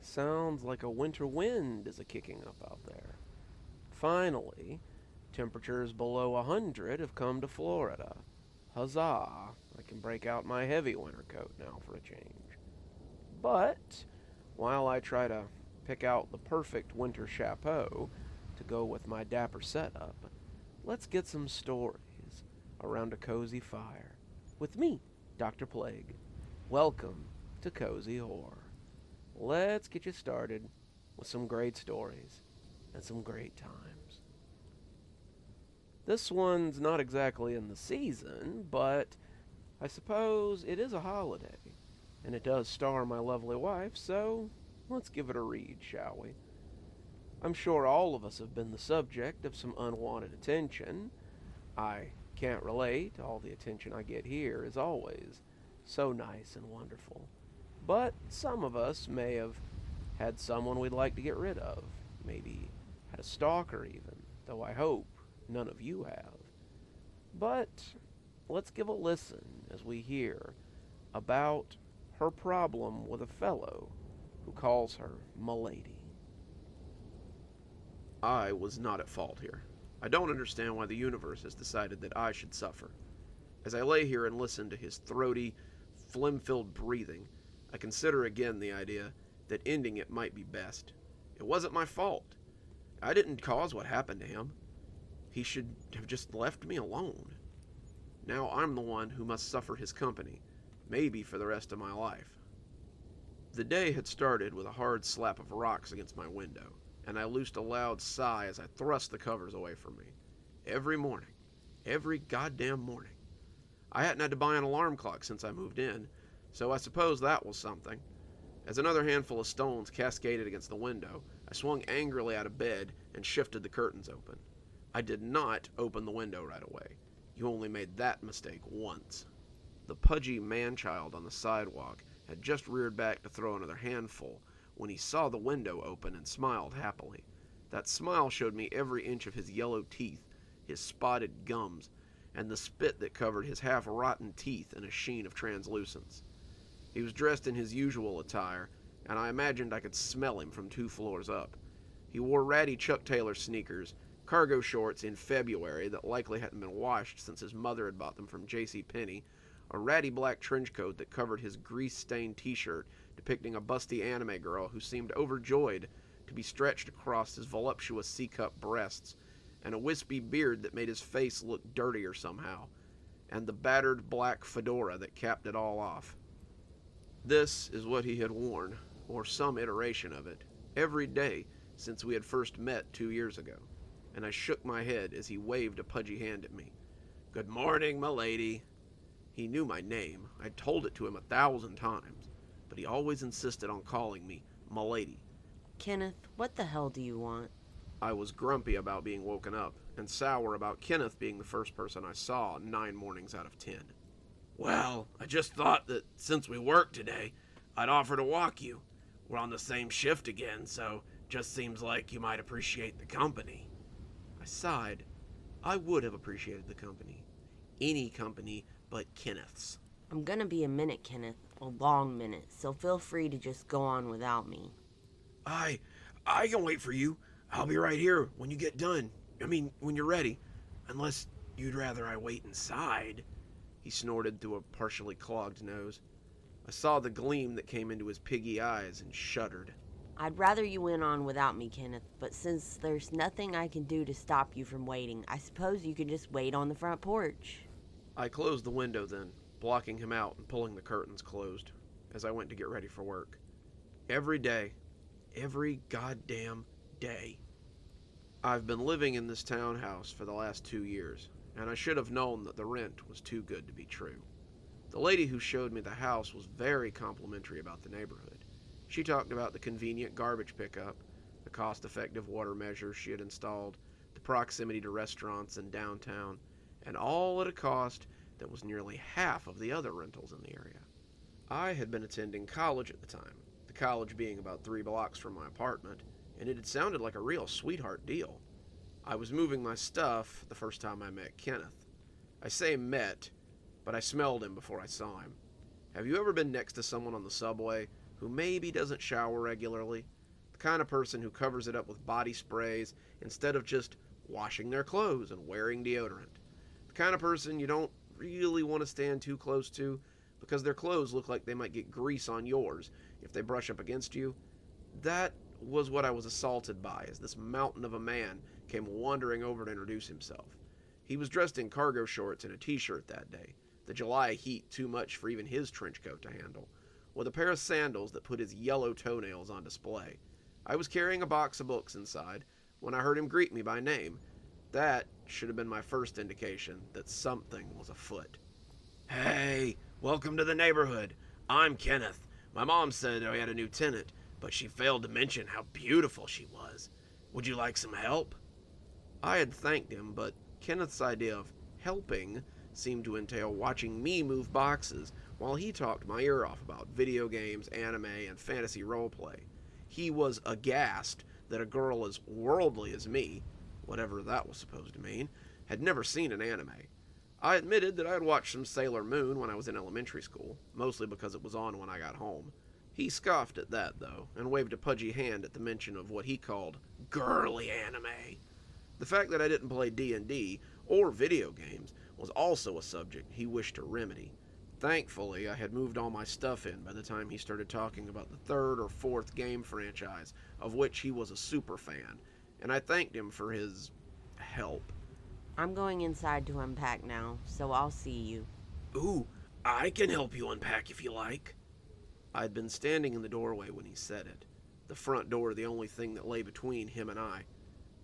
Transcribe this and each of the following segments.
Sounds like a winter wind is a-kicking up out there. Finally, temperatures below 100 have come to Florida. Huzzah! I can break out my heavy winter coat now for a change. But, while I try to pick out the perfect winter chapeau to go with my dapper setup, let's get some stories around a cozy fire with me, Dr. Plague. Welcome to Cozy Horror. Let's get you started with some great stories and some great times. This one's not exactly in the season, but I suppose it is a holiday, and it does star my lovely wife, so let's give it a read, shall we? I'm sure all of us have been the subject of some unwanted attention. I can't relate. All the attention I get here is always so nice and wonderful. But some of us may have had someone we'd like to get rid of. Maybe had a stalker even, though I hope none of you have. But let's give a listen as we hear about her problem with a fellow who calls her M'lady. I was not at fault here. I don't understand why the universe has decided that I should suffer. As I lay here and listen to his throaty, phlegm-filled breathing, I consider again the idea that ending it might be best. It wasn't my fault. I didn't cause what happened to him. He should have just left me alone. Now I'm the one who must suffer his company, maybe for the rest of my life. The day had started with a hard slap of rocks against my window, and I loosed a loud sigh as I thrust the covers away from me. Every morning. Every goddamn morning. I hadn't had to buy an alarm clock since I moved in, so I suppose that was something. As another handful of stones cascaded against the window, I swung angrily out of bed and shifted the curtains open. I did not open the window right away. You only made that mistake once. The pudgy man-child on the sidewalk had just reared back to throw another handful when he saw the window open and smiled happily. That smile showed me every inch of his yellow teeth, his spotted gums, and the spit that covered his half-rotten teeth in a sheen of translucence. He was dressed in his usual attire, and I imagined I could smell him from 2 floors up. He wore ratty Chuck Taylor sneakers, cargo shorts in February that likely hadn't been washed since his mother had bought them from JCPenney, a ratty black trench coat that covered his grease-stained t-shirt depicting a busty anime girl who seemed overjoyed to be stretched across his voluptuous C-cup breasts, and a wispy beard that made his face look dirtier somehow, and the battered black fedora that capped it all off. This is what he had worn, or some iteration of it, every day since we had first met 2 years ago, and I shook my head as he waved a pudgy hand at me. "Good morning, M'lady." He knew my name. I'd told it to him 1,000 times, but he always insisted on calling me M'lady. Kenneth, what the hell do you want? I was grumpy about being woken up, and sour about Kenneth being the first person I saw 9 mornings out of 10. "Well, I just thought that since we work today, I'd offer to walk you. We're on the same shift again, so just seems like you might appreciate the company." I sighed. I would have appreciated the company. Any company but Kenneth's. I'm gonna be a minute, Kenneth. A long minute, so feel free to just go on without me. I can wait for you. I'll be right here when you get done. When you're ready. Unless you'd rather I wait inside. He snorted through a partially clogged nose. I saw the gleam that came into his piggy eyes and shuddered. I'd rather you went on without me, Kenneth, but since there's nothing I can do to stop you from waiting, I suppose you could just wait on the front porch. I closed the window then, blocking him out and pulling the curtains closed, as I went to get ready for work. Every day. Every goddamn day. I've been living in this townhouse for the last 2 years, and I should have known that the rent was too good to be true. The lady who showed me the house was very complimentary about the neighborhood. She talked about the convenient garbage pickup, the cost-effective water measures she had installed, the proximity to restaurants in downtown, and all at a cost that was nearly half of the other rentals in the area. I had been attending college at the time, the college being about 3 blocks from my apartment, and it had sounded like a real sweetheart deal. I was moving my stuff the first time I met Kenneth. I say met, but I smelled him before I saw him. Have you ever been next to someone on the subway who maybe doesn't shower regularly, the kind of person who covers it up with body sprays instead of just washing their clothes and wearing deodorant, the kind of person you don't really want to stand too close to because their clothes look like they might get grease on yours if they brush up against you. That was what I was assaulted by as this mountain of a man came wandering over to introduce himself. He was dressed in cargo shorts and a t-shirt that day, the July heat too much for even his trench coat to handle, with a pair of sandals that put his yellow toenails on display. I was carrying a box of books inside when I heard him greet me by name. That should have been my first indication that something was afoot. "Hey, welcome to the neighborhood. I'm Kenneth. My mom said I had a new tenant, but she failed to mention how beautiful she was. Would you like some help?" I had thanked him, but Kenneth's idea of helping seemed to entail watching me move boxes while he talked my ear off about video games, anime, and fantasy roleplay. He was aghast that a girl as worldly as me, whatever that was supposed to mean, had never seen an anime. I admitted that I had watched some Sailor Moon when I was in elementary school, mostly because it was on when I got home. He scoffed at that, though, and waved a pudgy hand at the mention of what he called girly anime. The fact that I didn't play D&D or video games was also a subject he wished to remedy. Thankfully, I had moved all my stuff in by the time he started talking about the third or fourth game franchise, of which he was a super fan, and I thanked him for his help. I'm going inside to unpack now, so I'll see you. "Ooh, I can help you unpack if you like." I had been standing in the doorway when he said it, the front door the only thing that lay between him and I.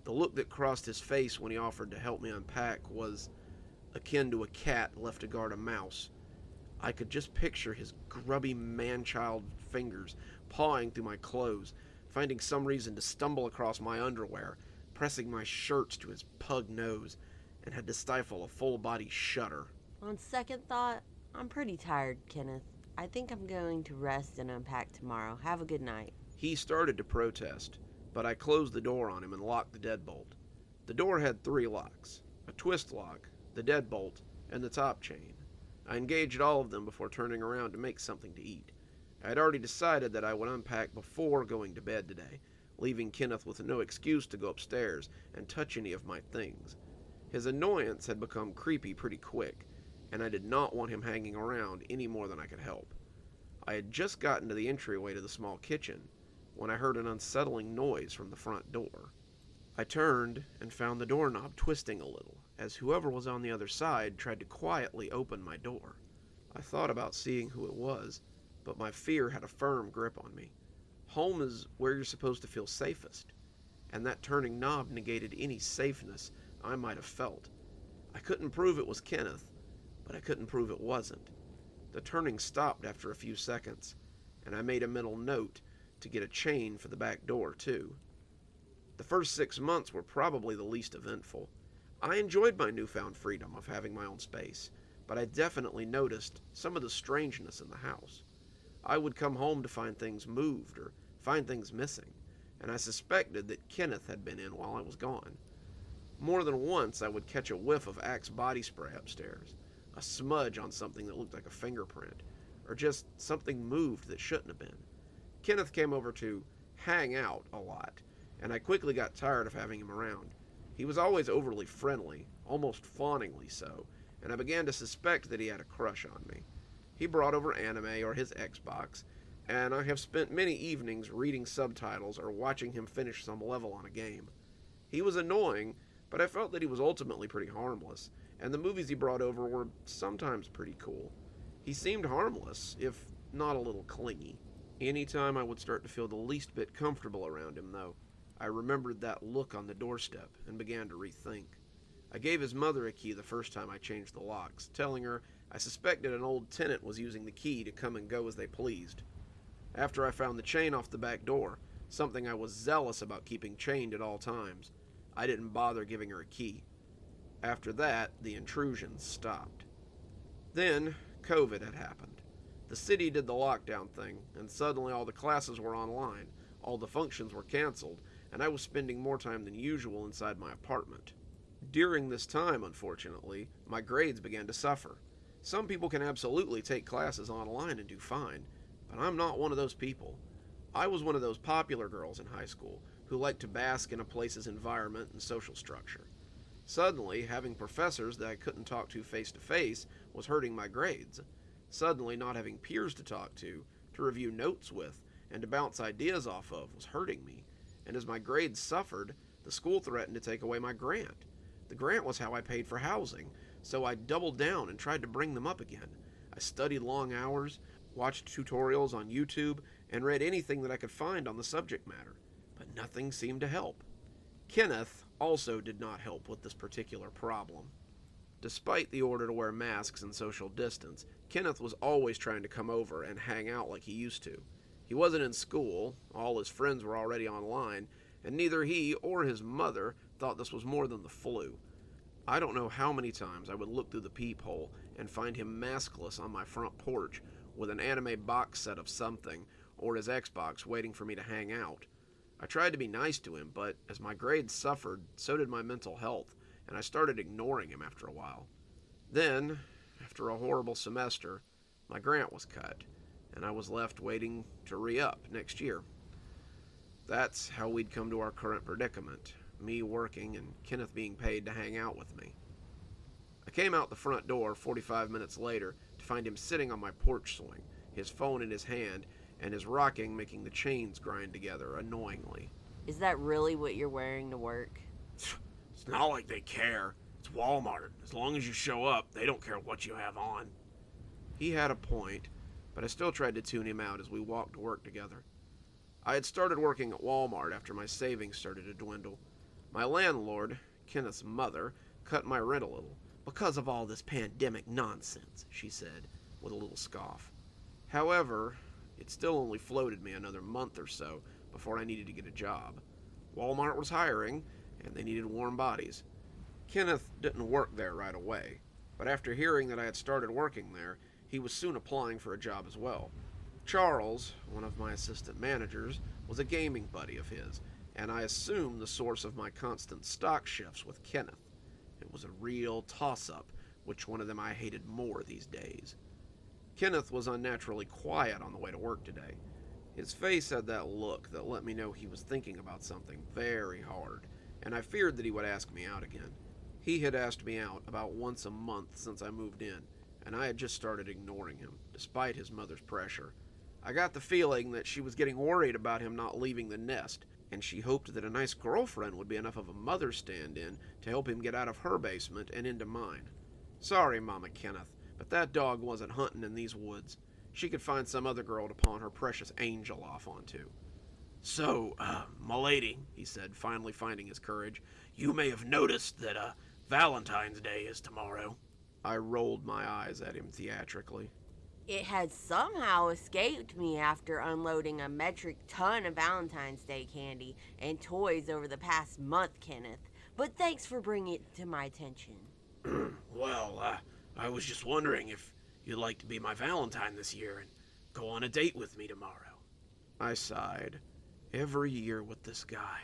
The look that crossed his face when he offered to help me unpack was akin to a cat left to guard a mouse. I could just picture his grubby man-child fingers pawing through my clothes, finding some reason to stumble across my underwear, pressing my shirts to his pug nose, and had to stifle a full-body shudder. On second thought, I'm pretty tired, Kenneth. I think I'm going to rest and unpack tomorrow. Have a good night. He started to protest, but I closed the door on him and locked the deadbolt. The door had 3 locks, a twist lock, the deadbolt, and the top chain. I engaged all of them before turning around to make something to eat. I had already decided that I would unpack before going to bed today, leaving Kenneth with no excuse to go upstairs and touch any of my things. His annoyance had become creepy pretty quick, and I did not want him hanging around any more than I could help. I had just gotten to the entryway to the small kitchen when I heard an unsettling noise from the front door. I turned and found the doorknob twisting a little, as whoever was on the other side tried to quietly open my door. I thought about seeing who it was, but my fear had a firm grip on me. Home is where you're supposed to feel safest, and that turning knob negated any safeness I might have felt. I couldn't prove it was Kenneth, but I couldn't prove it wasn't. The turning stopped after a few seconds, and I made a mental note to get a chain for the back door, too. The first 6 months were probably the least eventful. I enjoyed my newfound freedom of having my own space, but I definitely noticed some of the strangeness in the house. I would come home to find things moved or find things missing, and I suspected that Kenneth had been in while I was gone. More than once I would catch a whiff of Axe body spray upstairs, a smudge on something that looked like a fingerprint, or just something moved that shouldn't have been. Kenneth came over to hang out a lot, and I quickly got tired of having him around. He was always overly friendly, almost fawningly so, and I began to suspect that he had a crush on me. He brought over anime or his Xbox, and I have spent many evenings reading subtitles or watching him finish some level on a game. He was annoying, but I felt that he was ultimately pretty harmless, and the movies he brought over were sometimes pretty cool. He seemed harmless, if not a little clingy. Anytime I would start to feel the least bit comfortable around him, though, I remembered that look on the doorstep and began to rethink. I gave his mother a key the first time I changed the locks, telling her I suspected an old tenant was using the key to come and go as they pleased. After I found the chain off the back door, something I was zealous about keeping chained at all times, I didn't bother giving her a key. After that, the intrusions stopped. Then, COVID had happened. The city did the lockdown thing, and suddenly all the classes were online, all the functions were canceled, and I was spending more time than usual inside my apartment. During this time, unfortunately, my grades began to suffer. Some people can absolutely take classes online and do fine. But I'm not one of those people. I was one of those popular girls in high school who liked to bask in a place's environment and social structure. Suddenly, having professors that I couldn't talk to face was hurting my grades. Suddenly, not having peers to talk to review notes with, and to bounce ideas off of was hurting me. And as my grades suffered, the school threatened to take away my grant. The grant was how I paid for housing, so I doubled down and tried to bring them up again. I studied long hours, watched tutorials on YouTube, and read anything that I could find on the subject matter, but nothing seemed to help. Kenneth also did not help with this particular problem. Despite the order to wear masks and social distance, Kenneth was always trying to come over and hang out like he used to. He wasn't in school, all his friends were already online, and neither he or his mother thought this was more than the flu. I don't know how many times I would look through the peephole and find him maskless on my front porch with an anime box set of something or his Xbox waiting for me to hang out. I tried to be nice to him, but as my grades suffered, so did my mental health, and I started ignoring him after a while. Then, after a horrible semester, my grant was cut, and I was left waiting to re-up next year. That's how we'd come to our current predicament, me working and Kenneth being paid to hang out with me. I came out the front door 45 minutes later to find him sitting on my porch swing, his phone in his hand, and his rocking making the chains grind together annoyingly. Is that really what you're wearing to work? It's not like they care. It's Walmart. As long as you show up, they don't care what you have on. He had a point, but I still tried to tune him out as we walked to work together. I had started working at Walmart after my savings started to dwindle. My landlord, Kenneth's mother, cut my rent a little, because of all this pandemic nonsense, she said, with a little scoff. However, it still only floated me another month or so before I needed to get a job. Walmart was hiring, and they needed warm bodies. Kenneth didn't work there right away, but after hearing that I had started working there, he was soon applying for a job as well. Charles, one of my assistant managers, was a gaming buddy of his, and I assumed the source of my constant stock shifts with Kenneth. It was a real toss-up, which one of them I hated more these days. Kenneth was unnaturally quiet on the way to work today. His face had that look that let me know he was thinking about something very hard, and I feared that he would ask me out again. He had asked me out about once a month since I moved in, and I had just started ignoring him, despite his mother's pressure. I got the feeling that she was getting worried about him not leaving the nest, and she hoped that a nice girlfriend would be enough of a mother stand-in to help him get out of her basement and into mine. Sorry, Mama Kenneth, but that dog wasn't hunting in these woods. She could find some other girl to pawn her precious angel off onto. So, m'lady, he said, finally finding his courage, you may have noticed that, Valentine's Day is tomorrow. I rolled my eyes at him theatrically. It had somehow escaped me after unloading a metric ton of Valentine's Day candy and toys over the past month, Kenneth. But thanks for bringing it to my attention. Well, I was just wondering if you'd like to be my Valentine this year and go on a date with me tomorrow. I sighed. Every year with this guy.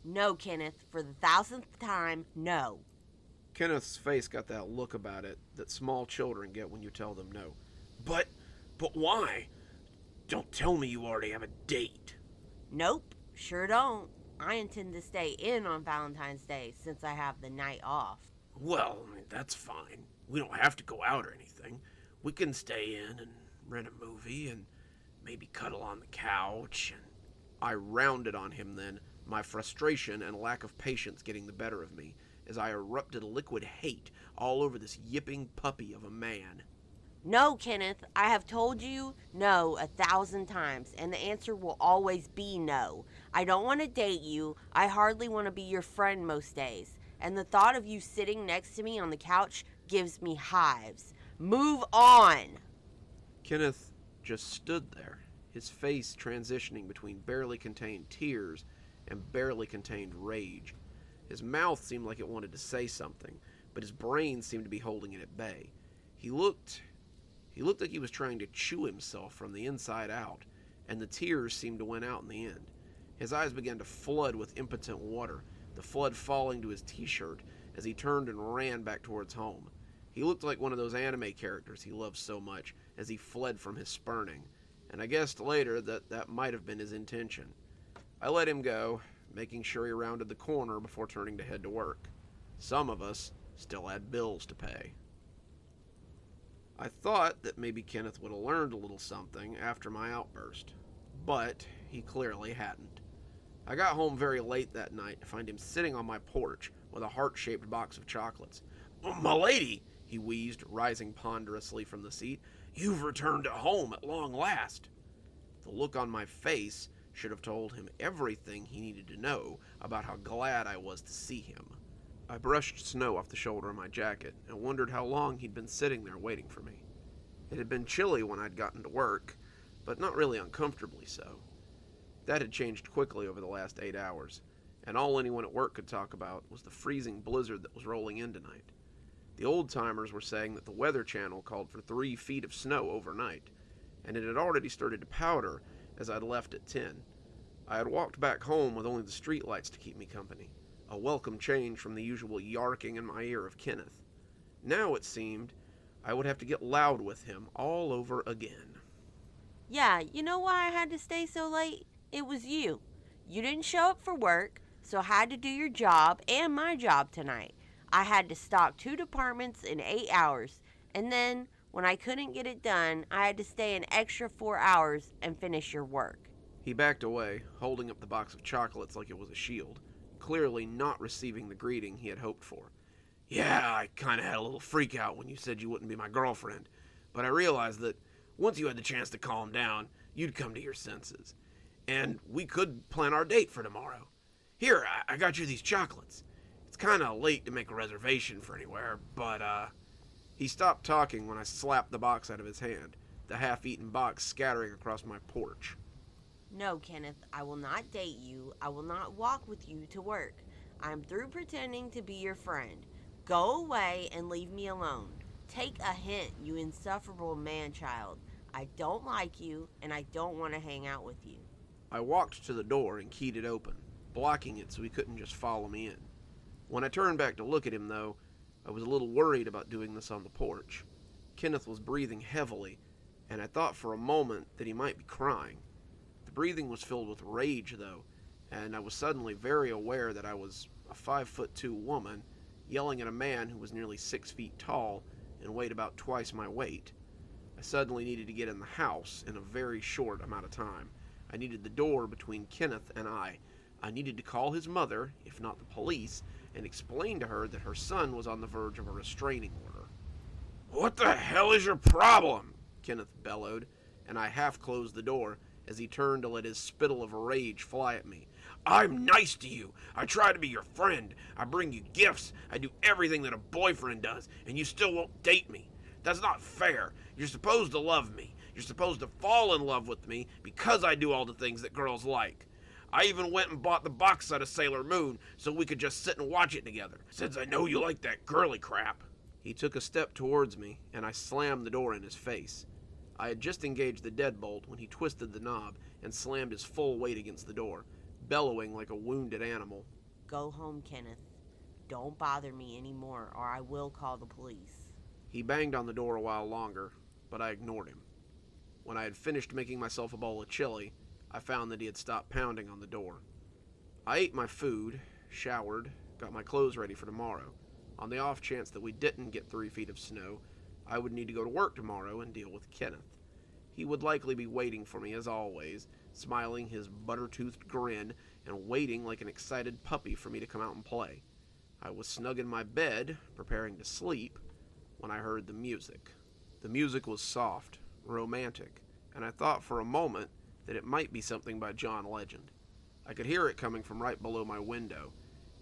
No, Kenneth. For the 1000th time, no. Kenneth's face got that look about it that small children get when you tell them no. But why? Don't tell me you already have a date. Nope, sure don't. I intend to stay in on Valentine's Day since I have the night off. Well, I mean, that's fine. We don't have to go out or anything. We can stay in and rent a movie and maybe cuddle on the couch. And I rounded on him then, my frustration and lack of patience getting the better of me, as I erupted liquid hate all over this yipping puppy of a man. No, Kenneth, I have told you no 1,000 times, and the answer will always be no. I don't want to date you. I hardly want to be your friend most days. And the thought of you sitting next to me on the couch gives me hives. Move on! Kenneth just stood there, his face transitioning between barely contained tears and barely contained rage. His mouth seemed like it wanted to say something, but his brain seemed to be holding it at bay. He looked like he was trying to chew himself from the inside out, and the tears seemed to win out in the end. His eyes began to flood with impotent water, the flood falling to his t-shirt as he turned and ran back towards home. He looked like one of those anime characters he loved so much as he fled from his spurning, and I guessed later that that might have been his intention. I let him go, making sure he rounded the corner before turning to head to work. Some of us still had bills to pay. I thought that maybe Kenneth would have learned a little something after my outburst, but he clearly hadn't. I got home very late that night to find him sitting on my porch with a heart-shaped box of chocolates. "M'lady," he wheezed, rising ponderously from the seat, "you've returned to home at long last." The look on my face should have told him everything he needed to know about how glad I was to see him. I brushed snow off the shoulder of my jacket and wondered how long he'd been sitting there waiting for me. It had been chilly when I'd gotten to work, but not really uncomfortably so. That had changed quickly over the last 8 hours, and all anyone at work could talk about was the freezing blizzard that was rolling in tonight. The old-timers were saying that the Weather Channel called for 3 feet of snow overnight, and it had already started to powder as I'd left at 10. I had walked back home with only the streetlights to keep me company, a welcome change from the usual yarking in my ear of Kenneth. Now, it seemed, I would have to get loud with him all over again. Yeah, you know why I had to stay so late? It was you. You didn't show up for work, so I had to do your job and my job tonight. I had to stock 2 departments in 8 hours, and then, when I couldn't get it done, I had to stay an extra 4 hours and finish your work. He backed away, holding up the box of chocolates like it was a shield, clearly not receiving the greeting he had hoped for. "Yeah, I kinda had a little freak out when you said you wouldn't be my girlfriend, but I realized that once you had the chance to calm down, you'd come to your senses. And we could plan our date for tomorrow. Here, I got you these chocolates. It's kinda late to make a reservation for anywhere, but, He stopped talking when I slapped the box out of his hand, the half-eaten box scattering across my porch. No, Kenneth, I will not date you. I will not walk with you to work. I am through pretending to be your friend. Go away and leave me alone. Take a hint, you insufferable man-child. I don't like you, and I don't want to hang out with you. I walked to the door and keyed it open, blocking it so he couldn't just follow me in. When I turned back to look at him, though, I was a little worried about doing this on the porch. Kenneth was breathing heavily, and I thought for a moment that he might be crying. The breathing was filled with rage, though, and I was suddenly very aware that I was a 5'2" woman yelling at a man who was nearly 6 feet tall and weighed about twice my weight. I suddenly needed to get in the house in a very short amount of time. I needed the door between Kenneth and I. I needed to call his mother, if not the police, and explain to her that her son was on the verge of a restraining order. "What the hell is your problem?" Kenneth bellowed, and I half closed the door as he turned to let his spittle of rage fly at me. "I'm nice to you. I try to be your friend. I bring you gifts. I do everything that a boyfriend does, and you still won't date me. That's not fair. You're supposed to love me. You're supposed to fall in love with me because I do all the things that girls like. I even went and bought the box set of Sailor Moon so we could just sit and watch it together, since I know you like that girly crap." He took a step towards me, and I slammed the door in his face. I had just engaged the deadbolt when he twisted the knob and slammed his full weight against the door, bellowing like a wounded animal. Go home, Kenneth. Don't bother me anymore, or I will call the police. He banged on the door a while longer, but I ignored him. When I had finished making myself a bowl of chili, I found that he had stopped pounding on the door. I ate my food, showered, got my clothes ready for tomorrow. On the off chance that we didn't get 3 feet of snow, I would need to go to work tomorrow and deal with Kenneth. He would likely be waiting for me as always, smiling his butter-toothed grin and waiting like an excited puppy for me to come out and play. I was snug in my bed, preparing to sleep, when I heard the music. The music was soft, romantic, and I thought for a moment that it might be something by John Legend. I could hear it coming from right below my window,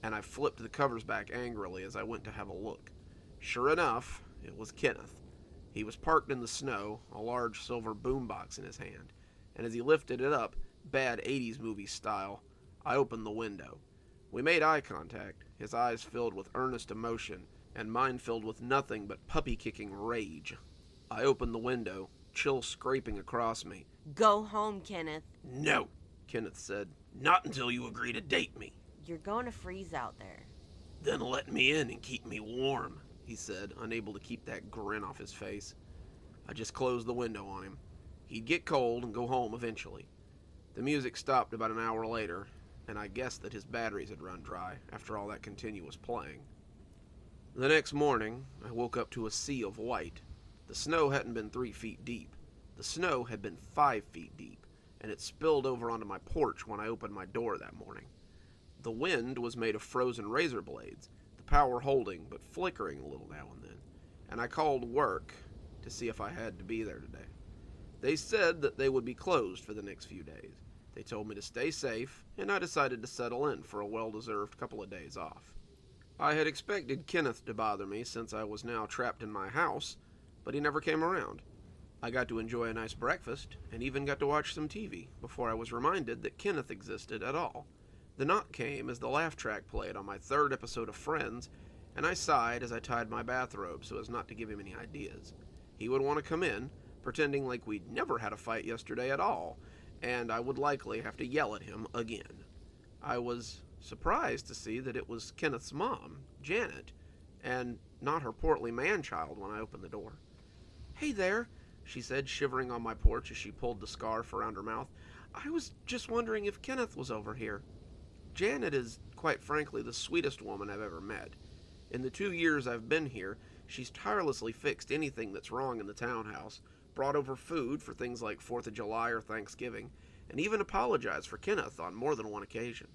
and I flipped the covers back angrily as I went to have a look. Sure enough, it was Kenneth. He was parked in the snow, a large silver boombox in his hand, and as he lifted it up, bad 80s movie style, I opened the window. We made eye contact, his eyes filled with earnest emotion, and mine filled with nothing but puppy-kicking rage. I opened the window, chill scraping across me. Go home, Kenneth. "No," Kenneth said. "Not until you agree to date me." You're going to freeze out there. "Then let me in and keep me warm," he said, unable to keep that grin off his face. I just closed the window on him. He'd get cold and go home eventually. The music stopped about an hour later, and I guessed that his batteries had run dry after all that continuous playing. The next morning, I woke up to a sea of white. The snow hadn't been 3 feet deep. The snow had been 5 feet deep, and it spilled over onto my porch when I opened my door that morning. The wind was made of frozen razor blades, the power holding but flickering a little now and then, and I called work to see if I had to be there today. They said that they would be closed for the next few days. They told me to stay safe, and I decided to settle in for a well-deserved couple of days off. I had expected Kenneth to bother me since I was now trapped in my house, but he never came around. I got to enjoy a nice breakfast, and even got to watch some TV, before I was reminded that Kenneth existed at all. The knock came as the laugh track played on my 3rd episode of Friends, and I sighed as I tied my bathrobe so as not to give him any ideas. He would want to come in, pretending like we'd never had a fight yesterday at all, and I would likely have to yell at him again. I was surprised to see that it was Kenneth's mom, Janet, and not her portly man-child when I opened the door. "Hey there," she said, shivering on my porch as she pulled the scarf around her mouth. "I was just wondering if Kenneth was over here." Janet is, quite frankly, the sweetest woman I've ever met. In the 2 years I've been here, she's tirelessly fixed anything that's wrong in the townhouse, brought over food for things like 4th of July or Thanksgiving, and even apologized for Kenneth on more than one occasion.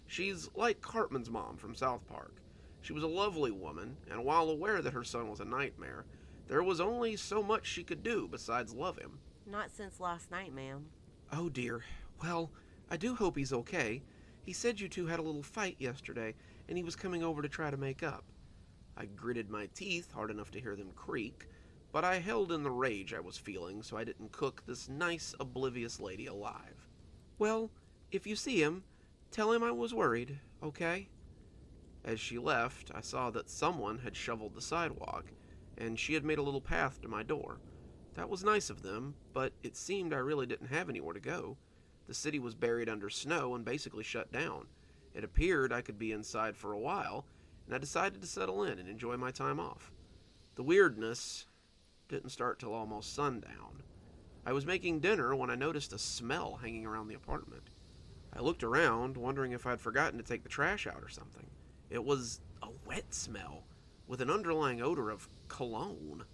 She's like Cartman's mom from South Park. She was a lovely woman, and while aware that her son was a nightmare, there was only so much she could do besides love him. Not since last night, ma'am. "Oh dear. Well, I do hope he's okay. He said you two had a little fight yesterday, and he was coming over to try to make up." I gritted my teeth hard enough to hear them creak, but I held in the rage I was feeling so I didn't cook this nice, oblivious lady alive. "Well, if you see him, tell him I was worried, okay?" As she left, I saw that someone had shoveled the sidewalk, and she had made a little path to my door. That was nice of them, but it seemed I really didn't have anywhere to go. The city was buried under snow and basically shut down. It appeared I could be inside for a while, and I decided to settle in and enjoy my time off. The weirdness didn't start till almost sundown. I was making dinner when I noticed a smell hanging around the apartment. I looked around, wondering if I'd forgotten to take the trash out or something. It was a wet smell, with an underlying odor of cologne.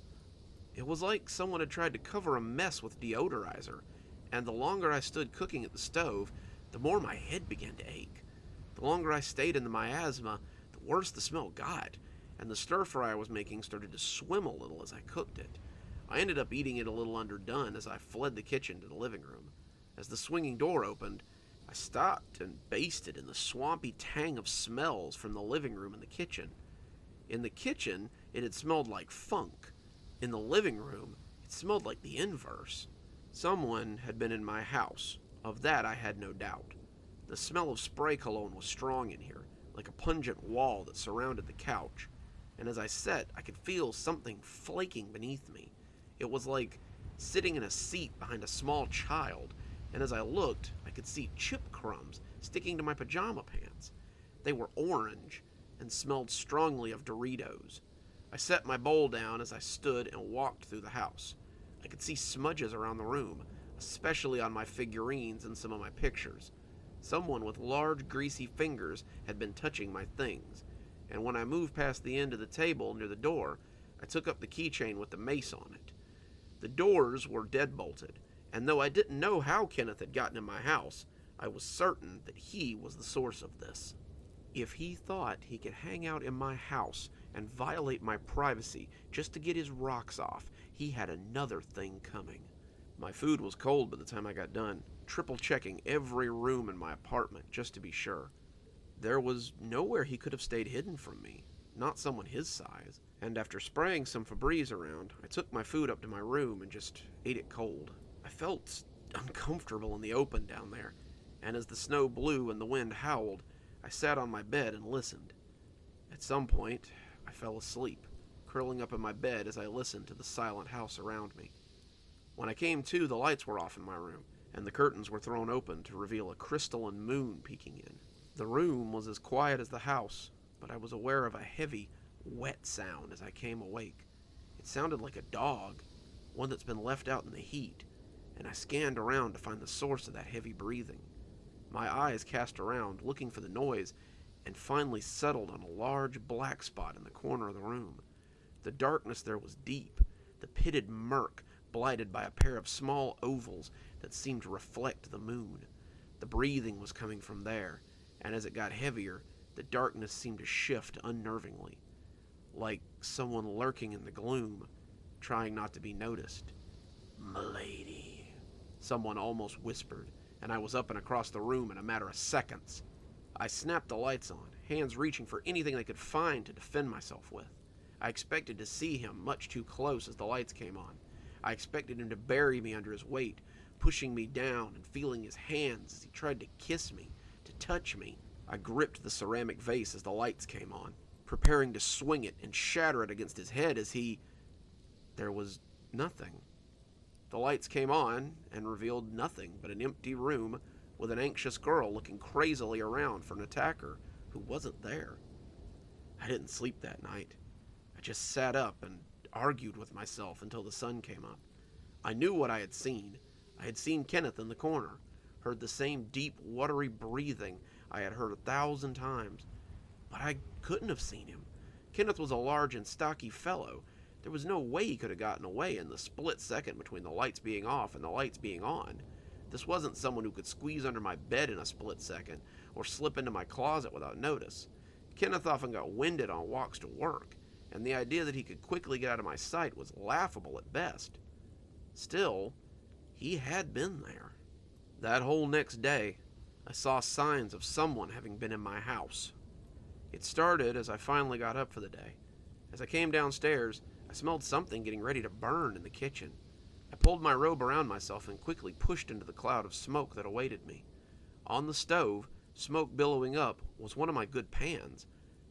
It was like someone had tried to cover a mess with deodorizer, and the longer I stood cooking at the stove, the more my head began to ache. The longer I stayed in the miasma, the worse the smell got, and the stir-fry I was making started to swim a little as I cooked it. I ended up eating it a little underdone as I fled the kitchen to the living room. As the swinging door opened, I stopped and basted in the swampy tang of smells from the living room and the kitchen. In the kitchen, it had smelled like funk. In the living room, it smelled like the inverse. Someone had been in my house. Of that I had no doubt. The smell of spray cologne was strong in here, like a pungent wall that surrounded the couch. And as I sat, I could feel something flaking beneath me. It was like sitting in a seat behind a small child, and as I looked, I could see chip crumbs sticking to my pajama pants. They were orange and smelled strongly of Doritos. I set my bowl down as I stood and walked through the house. I could see smudges around the room, especially on my figurines and some of my pictures. Someone with large, greasy fingers had been touching my things, and when I moved past the end of the table near the door, I took up the keychain with the mace on it. The doors were deadbolted, and though I didn't know how Kenneth had gotten in my house, I was certain that he was the source of this. If he thought he could hang out in my house and violate my privacy just to get his rocks off, he had another thing coming. My food was cold by the time I got done, triple-checking every room in my apartment just to be sure. There was nowhere he could have stayed hidden from me, not someone his size, and after spraying some Febreze around, I took my food up to my room and just ate it cold. I felt uncomfortable in the open down there, and as the snow blew and the wind howled, I sat on my bed and listened. At some point, I fell asleep, curling up in my bed as I listened to the silent house around me. When I came to, the lights were off in my room, and the curtains were thrown open to reveal a crystalline moon peeking in. The room was as quiet as the house, but I was aware of a heavy, wet sound as I came awake. It sounded like a dog, one that's been left out in the heat, and I scanned around to find the source of that heavy breathing. My eyes cast around, looking for the noise, and finally settled on a large black spot in the corner of the room. The darkness there was deep, the pitted murk blighted by a pair of small ovals that seemed to reflect the moon. The breathing was coming from there, and as it got heavier, the darkness seemed to shift unnervingly, like someone lurking in the gloom, trying not to be noticed. "M'lady," someone almost whispered, and I was up and across the room in a matter of seconds. I snapped the lights on, hands reaching for anything I could find to defend myself with. I expected to see him much too close as the lights came on. I expected him to bury me under his weight, pushing me down and feeling his hands as he tried to kiss me, to touch me. I gripped the ceramic vase as the lights came on, preparing to swing it and shatter it against his head as he... There was nothing. The lights came on and revealed nothing but an empty room with an anxious girl looking crazily around for an attacker who wasn't there. I didn't sleep that night. I just sat up and argued with myself until the sun came up. I knew what I had seen. I had seen Kenneth in the corner, heard the same deep, watery breathing I had heard 1,000 times. But I couldn't have seen him. Kenneth was a large and stocky fellow. There was no way he could have gotten away in the split second between the lights being off and the lights being on. This wasn't someone who could squeeze under my bed in a split second or slip into my closet without notice. Kenneth often got winded on walks to work, and the idea that he could quickly get out of my sight was laughable at best. Still, he had been there. That whole next day, I saw signs of someone having been in my house. It started as I finally got up for the day. As I came downstairs, I smelled something getting ready to burn in the kitchen. I pulled my robe around myself and quickly pushed into the cloud of smoke that awaited me. On the stove, smoke billowing up, was one of my good pans.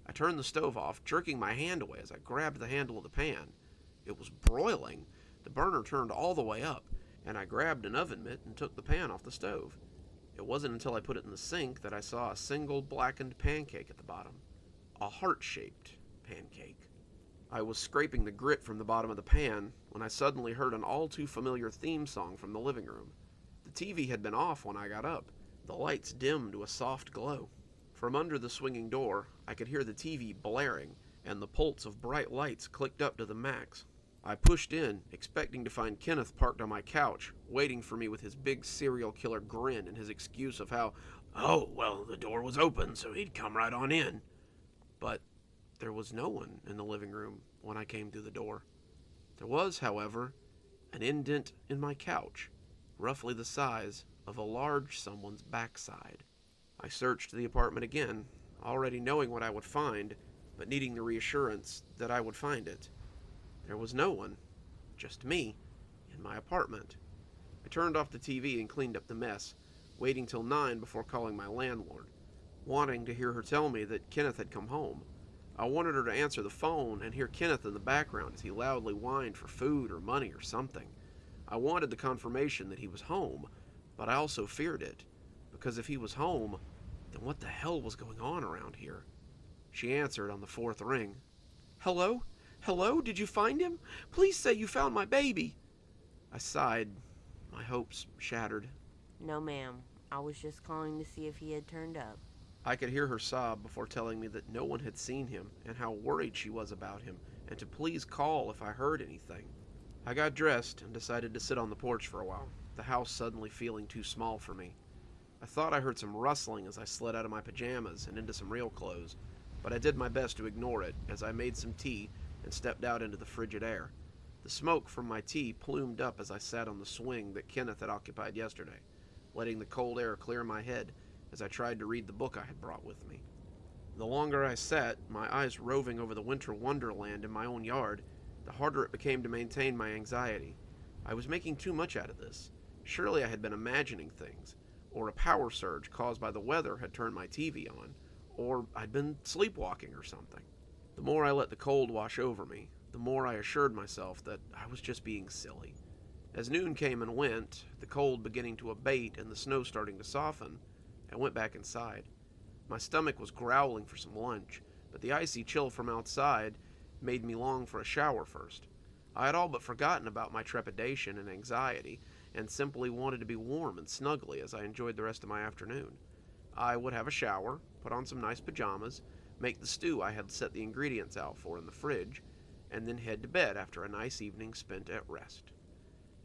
I turned the stove off, jerking my hand away as I grabbed the handle of the pan. It was broiling. The burner turned all the way up, and I grabbed an oven mitt and took the pan off the stove. It wasn't until I put it in the sink that I saw a single blackened pancake at the bottom. A heart-shaped pancake. I was scraping the grit from the bottom of the pan when I suddenly heard an all-too-familiar theme song from the living room. The TV had been off when I got up. The lights dimmed to a soft glow. From under the swinging door, I could hear the TV blaring, and the pulse of bright lights clicked up to the max. I pushed in, expecting to find Kenneth parked on my couch, waiting for me with his big serial killer grin and his excuse of how, "Oh, well, the door was open, so he'd come right on in." But there was no one in the living room when I came through the door. There was, however, an indent in my couch, roughly the size of a large someone's backside. I searched the apartment again, already knowing what I would find, but needing the reassurance that I would find it. There was no one, just me, in my apartment. I turned off the TV and cleaned up the mess, waiting till 9 before calling my landlord, wanting to hear her tell me that Kenneth had come home. I wanted her to answer the phone and hear Kenneth in the background as he loudly whined for food or money or something. I wanted the confirmation that he was home, but I also feared it, because if he was home, then what the hell was going on around here? She answered on the 4th ring. "Hello? Hello? Did you find him? Please say you found my baby." I sighed, my hopes shattered. No, ma'am. I was just calling to see if he had turned up. I could hear her sob before telling me that no one had seen him and how worried she was about him, and to please call if I heard anything. I got dressed and decided to sit on the porch for a while, the house suddenly feeling too small for me. I thought I heard some rustling as I slid out of my pajamas and into some real clothes, but I did my best to ignore it as I made some tea and stepped out into the frigid air. The smoke from my tea plumed up as I sat on the swing that Kenneth had occupied yesterday, letting the cold air clear my head as I tried to read the book I had brought with me. The longer I sat, my eyes roving over the winter wonderland in my own yard, the harder it became to maintain my anxiety. I was making too much out of this. Surely I had been imagining things, or a power surge caused by the weather had turned my TV on, or I'd been sleepwalking or something. The more I let the cold wash over me, the more I assured myself that I was just being silly. As noon came and went, the cold beginning to abate and the snow starting to soften, I went back inside. My stomach was growling for some lunch, but the icy chill from outside made me long for a shower first. I had all but forgotten about my trepidation and anxiety, and simply wanted to be warm and snuggly as I enjoyed the rest of my afternoon. I would have a shower, put on some nice pajamas, make the stew I had set the ingredients out for in the fridge, and then head to bed after a nice evening spent at rest.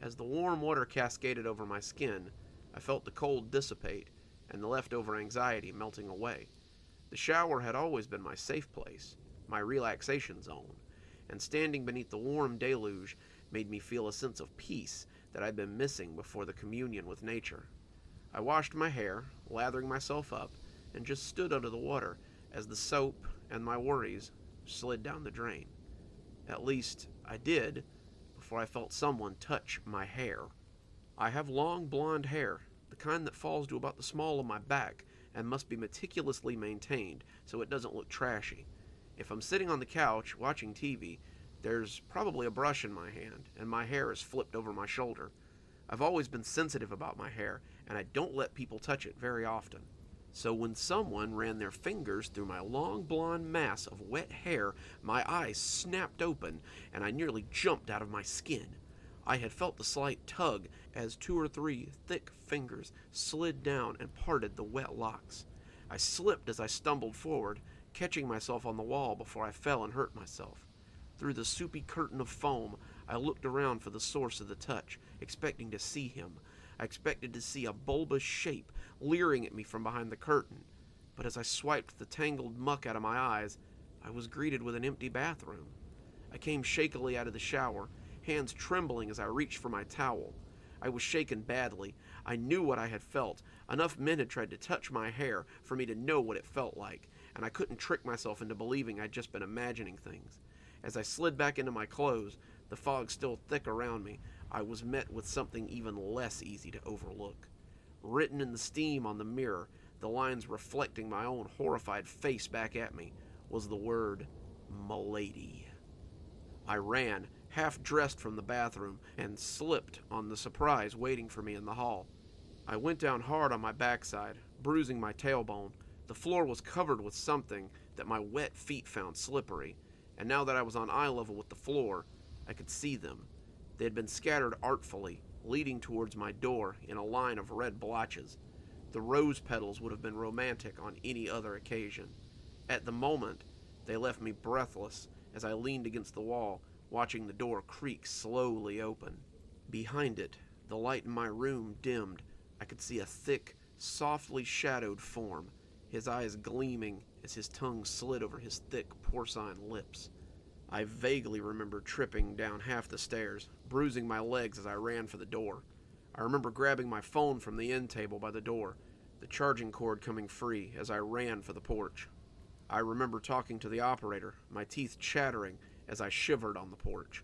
As the warm water cascaded over my skin, I felt the cold dissipate and the leftover anxiety melting away. The shower had always been my safe place, my relaxation zone, and standing beneath the warm deluge made me feel a sense of peace that I'd been missing before the communion with nature. I washed my hair, lathering myself up, and just stood under the water as the soap and my worries slid down the drain. At least, I did, before I felt someone touch my hair. I have long blonde hair, the kind that falls to about the small of my back and must be meticulously maintained so it doesn't look trashy. If I'm sitting on the couch watching TV, there's probably a brush in my hand, and my hair is flipped over my shoulder. I've always been sensitive about my hair, and I don't let people touch it very often. So when someone ran their fingers through my long blonde mass of wet hair, my eyes snapped open, and I nearly jumped out of my skin. I had felt the slight tug as 2 or 3 thick fingers slid down and parted the wet locks. I slipped as I stumbled forward, catching myself on the wall before I fell and hurt myself. Through the soupy curtain of foam, I looked around for the source of the touch, expecting to see him. I expected to see a bulbous shape leering at me from behind the curtain. But as I swiped the tangled muck out of my eyes, I was greeted with an empty bathroom. I came shakily out of the shower, hands trembling as I reached for my towel. I was shaken badly. I knew what I had felt. Enough men had tried to touch my hair for me to know what it felt like, and I couldn't trick myself into believing I'd just been imagining things. As I slid back into my clothes, the fog still thick around me, I was met with something even less easy to overlook. Written in the steam on the mirror, the lines reflecting my own horrified face back at me, was the word, "M'lady." I ran, half-dressed from the bathroom, and slipped on the surprise waiting for me in the hall. I went down hard on my backside, bruising my tailbone. The floor was covered with something that my wet feet found slippery, and now that I was on eye level with the floor, I could see them. They had been scattered artfully, leading towards my door in a line of red blotches. The rose petals would have been romantic on any other occasion. At the moment, they left me breathless as I leaned against the wall, watching the door creak slowly open. Behind it, the light in my room dimmed. I could see a thick, softly shadowed form, his eyes gleaming as his tongue slid over his thick porcine lips. I vaguely remember tripping down half the stairs, bruising my legs as I ran for the door. I remember grabbing my phone from the end table by the door, the charging cord coming free as I ran for the porch. I remember talking to the operator, my teeth chattering as I shivered on the porch.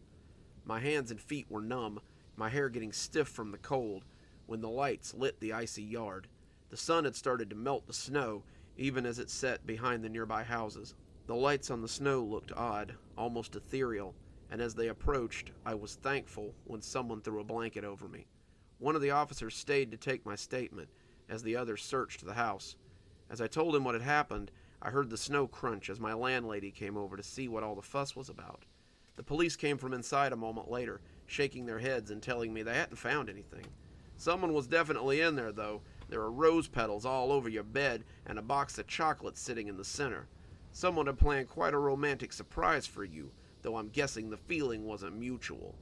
My hands and feet were numb, my hair getting stiff from the cold, when the lights lit the icy yard. The sun had started to melt the snow, even as it set behind the nearby houses. The lights on the snow looked odd, almost ethereal, and as they approached, I was thankful when someone threw a blanket over me. One of the officers stayed to take my statement, as the others searched the house. As I told him what had happened, I heard the snow crunch as my landlady came over to see what all the fuss was about. The police came from inside a moment later, shaking their heads and telling me they hadn't found anything. Someone was definitely in there, though. There were rose petals all over your bed and a box of chocolates sitting in the center. Someone had planned quite a romantic surprise for you, though I'm guessing the feeling wasn't mutual.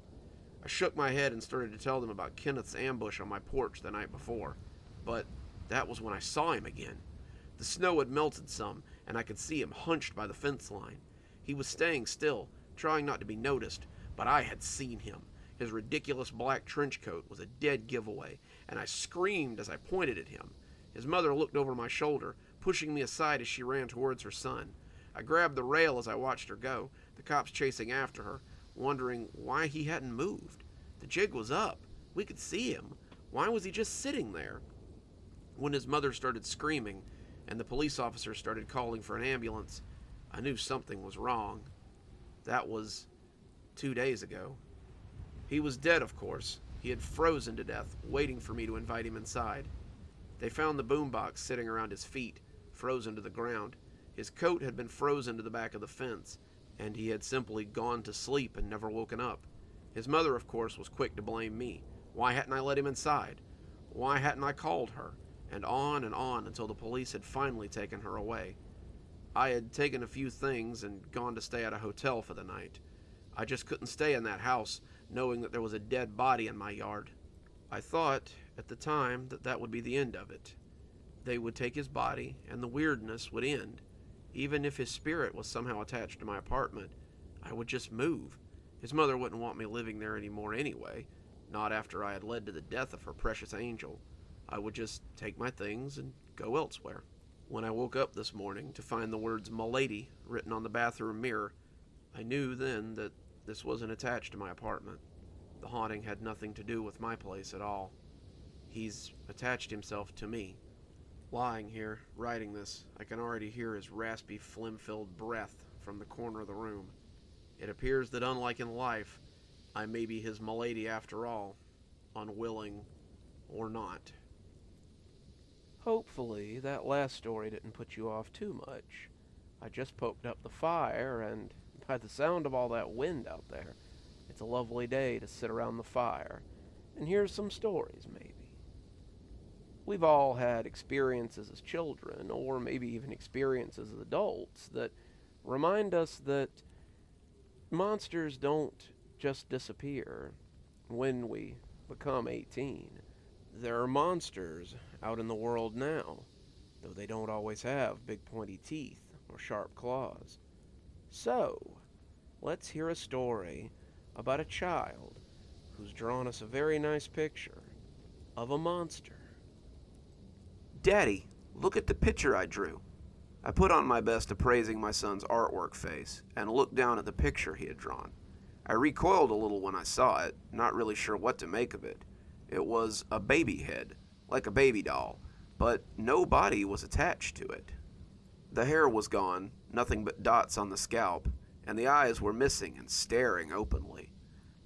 I shook my head and started to tell them about Kenneth's ambush on my porch the night before. But that was when I saw him again. The snow had melted some, and I could see him hunched by the fence line. He was staying still, trying not to be noticed, but I had seen him. His ridiculous black trench coat was a dead giveaway, and I screamed as I pointed at him. His mother looked over my shoulder, pushing me aside as she ran towards her son. I grabbed the rail as I watched her go, the cops chasing after her, wondering why he hadn't moved. The jig was up. We could see him. Why was he just sitting there? When his mother started screaming, and the police officer started calling for an ambulance, I knew something was wrong. That was 2 days ago. He was dead, of course. He had frozen to death, waiting for me to invite him inside. They found the boombox sitting around his feet, frozen to the ground. His coat had been frozen to the back of the fence, and he had simply gone to sleep and never woken up. His mother, of course, was quick to blame me, Why hadn't I let him inside? Why hadn't I called her? And on until the police had finally taken her away. I had taken a few things and gone to stay at a hotel for the night. I just couldn't stay in that house knowing that there was a dead body in my yard. I thought at the time that that would be the end of it. They would take his body and the weirdness would end. Even if his spirit was somehow attached to my apartment, I would just move. His mother wouldn't want me living there anymore anyway, not after I had led to the death of her precious angel. I would just take my things and go elsewhere. When I woke up this morning to find the words "Milady" written on the bathroom mirror, I knew then that this wasn't attached to my apartment. The haunting had nothing to do with my place at all. He's attached himself to me. Lying here, writing this, I can already hear his raspy, phlegm-filled breath from the corner of the room. It appears that unlike in life, I may be his milady after all, unwilling or not. Hopefully, that last story didn't put you off too much. I just poked up the fire, and by the sound of all that wind out there, it's a lovely day to sit around the fire and hear some stories, maybe. We've all had experiences as children, or maybe even experiences as adults, that remind us that monsters don't just disappear when we become 18. There are monsters out in the world now, though they don't always have big pointy teeth or sharp claws. So, let's hear a story about a child who's drawn us a very nice picture of a monster. Daddy, look at the picture I drew. I put on my best appraising my son's artwork face and looked down at the picture he had drawn. I recoiled a little when I saw it, not really sure what to make of it. It was a baby head, like a baby doll, but no body was attached to it. The hair was gone, nothing but dots on the scalp, and the eyes were missing and staring openly.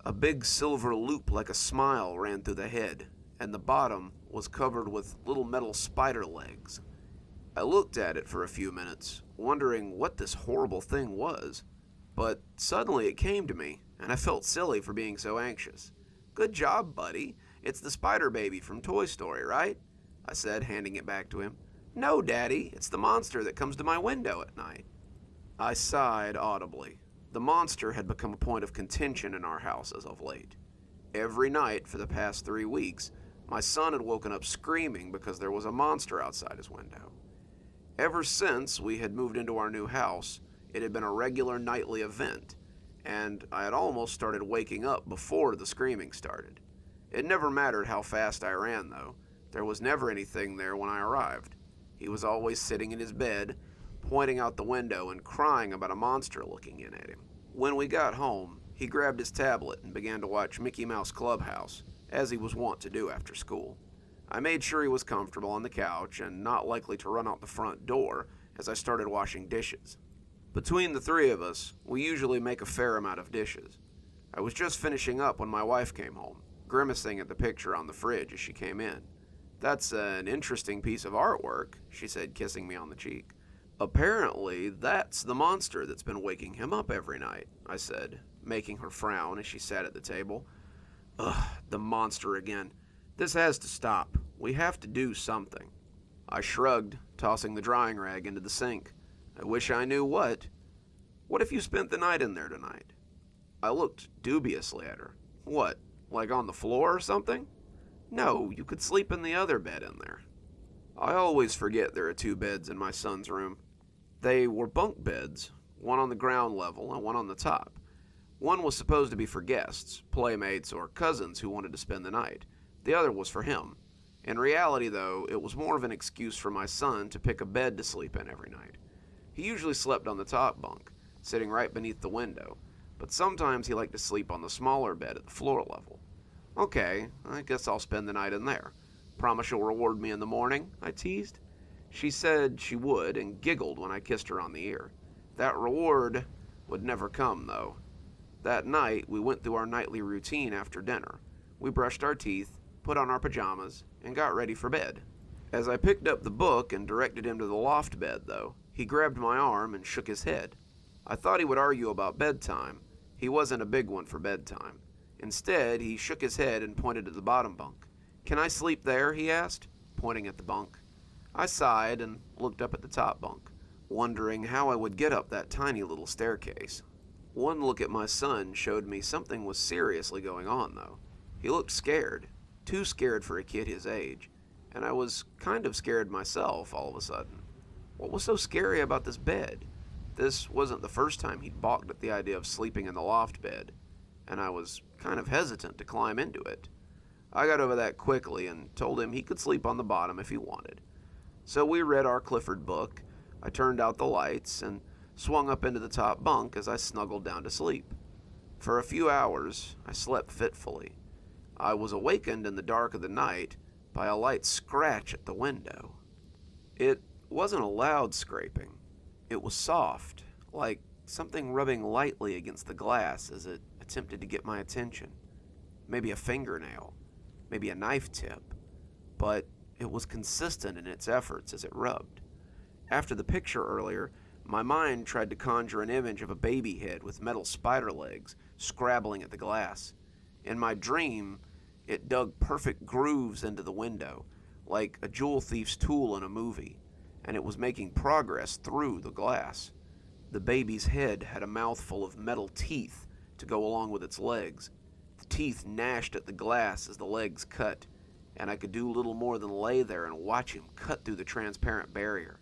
A big silver loop like a smile ran through the head, and the bottom was covered with little metal spider legs. I looked at it for a few minutes, wondering what this horrible thing was, but suddenly it came to me, and I felt silly for being so anxious. "Good job, buddy. It's the spider baby from Toy Story, right?" I said, handing it back to him. "No, Daddy, it's the monster that comes to my window at night." I sighed audibly. The monster had become a point of contention in our house as of late. Every night for the past 3 weeks, my son had woken up screaming because there was a monster outside his window. Ever since we had moved into our new house, it had been a regular nightly event, and I had almost started waking up before the screaming started. It never mattered how fast I ran, though. There was never anything there when I arrived. He was always sitting in his bed, pointing out the window and crying about a monster looking in at him. When we got home, he grabbed his tablet and began to watch Mickey Mouse Clubhouse, as he was wont to do after school. I made sure he was comfortable on the couch and not likely to run out the front door as I started washing dishes. Between the three of us, we usually make a fair amount of dishes. I was just finishing up when my wife came home, grimacing at the picture on the fridge as she came in. "That's an interesting piece of artwork," she said, kissing me on the cheek. "Apparently, that's the monster that's been waking him up every night," I said, making her frown as she sat at the table. "Ugh, the monster again. This has to stop. We have to do something." I shrugged, tossing the drying rag into the sink. "I wish I knew what. What if you spent the night in there tonight?" I looked dubiously at her. "What, like on the floor or something?" "No, you could sleep in the other bed in there." I always forget there are 2 beds in my son's room. They were bunk beds, one on the ground level and one on the top. One was supposed to be for guests, playmates, or cousins who wanted to spend the night. The other was for him. In reality, though, it was more of an excuse for my son to pick a bed to sleep in every night. He usually slept on the top bunk, sitting right beneath the window, but sometimes he liked to sleep on the smaller bed at the floor level. "Okay, I guess I'll spend the night in there. Promise you'll reward me in the morning?" I teased. She said she would and giggled when I kissed her on the ear. That reward would never come, though. That night, we went through our nightly routine after dinner. We brushed our teeth, put on our pajamas, and got ready for bed. As I picked up the book and directed him to the loft bed, though, he grabbed my arm and shook his head. I thought he would argue about bedtime. He wasn't a big one for bedtime. Instead, he shook his head and pointed at the bottom bunk. "Can I sleep there?" he asked, pointing at the bunk. I sighed and looked up at the top bunk, wondering how I would get up that tiny little staircase. One look at my son showed me something was seriously going on, though. He looked scared, too scared for a kid his age, and I was kind of scared myself all of a sudden. What was so scary about this bed? This wasn't the first time he'd balked at the idea of sleeping in the loft bed, and I was kind of hesitant to climb into it. I got over that quickly and told him he could sleep on the bottom if he wanted. So we read our Clifford book, I turned out the lights, and swung up into the top bunk as I snuggled down to sleep. For a few hours, I slept fitfully. I was awakened in the dark of the night by a light scratch at the window. It wasn't a loud scraping. It was soft, like something rubbing lightly against the glass as it attempted to get my attention. Maybe a fingernail, maybe a knife tip, but it was consistent in its efforts as it rubbed. After the picture earlier, my mind tried to conjure an image of a baby head with metal spider legs scrabbling at the glass. In my dream, it dug perfect grooves into the window, like a jewel thief's tool in a movie, and it was making progress through the glass. The baby's head had a mouthful of metal teeth to go along with its legs. The teeth gnashed at the glass as the legs cut, and I could do little more than lay there and watch him cut through the transparent barrier.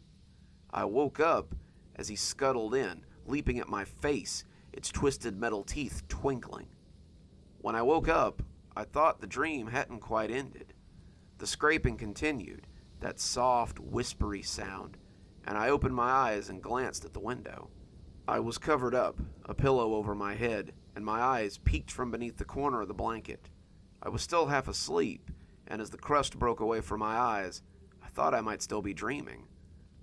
I woke up as he scuttled in, leaping at my face, its twisted metal teeth twinkling. When I woke up, I thought the dream hadn't quite ended. The scraping continued, that soft, whispery sound, and I opened my eyes and glanced at the window. I was covered up, a pillow over my head, and my eyes peeked from beneath the corner of the blanket. I was still half asleep, and as the crust broke away from my eyes, I thought I might still be dreaming.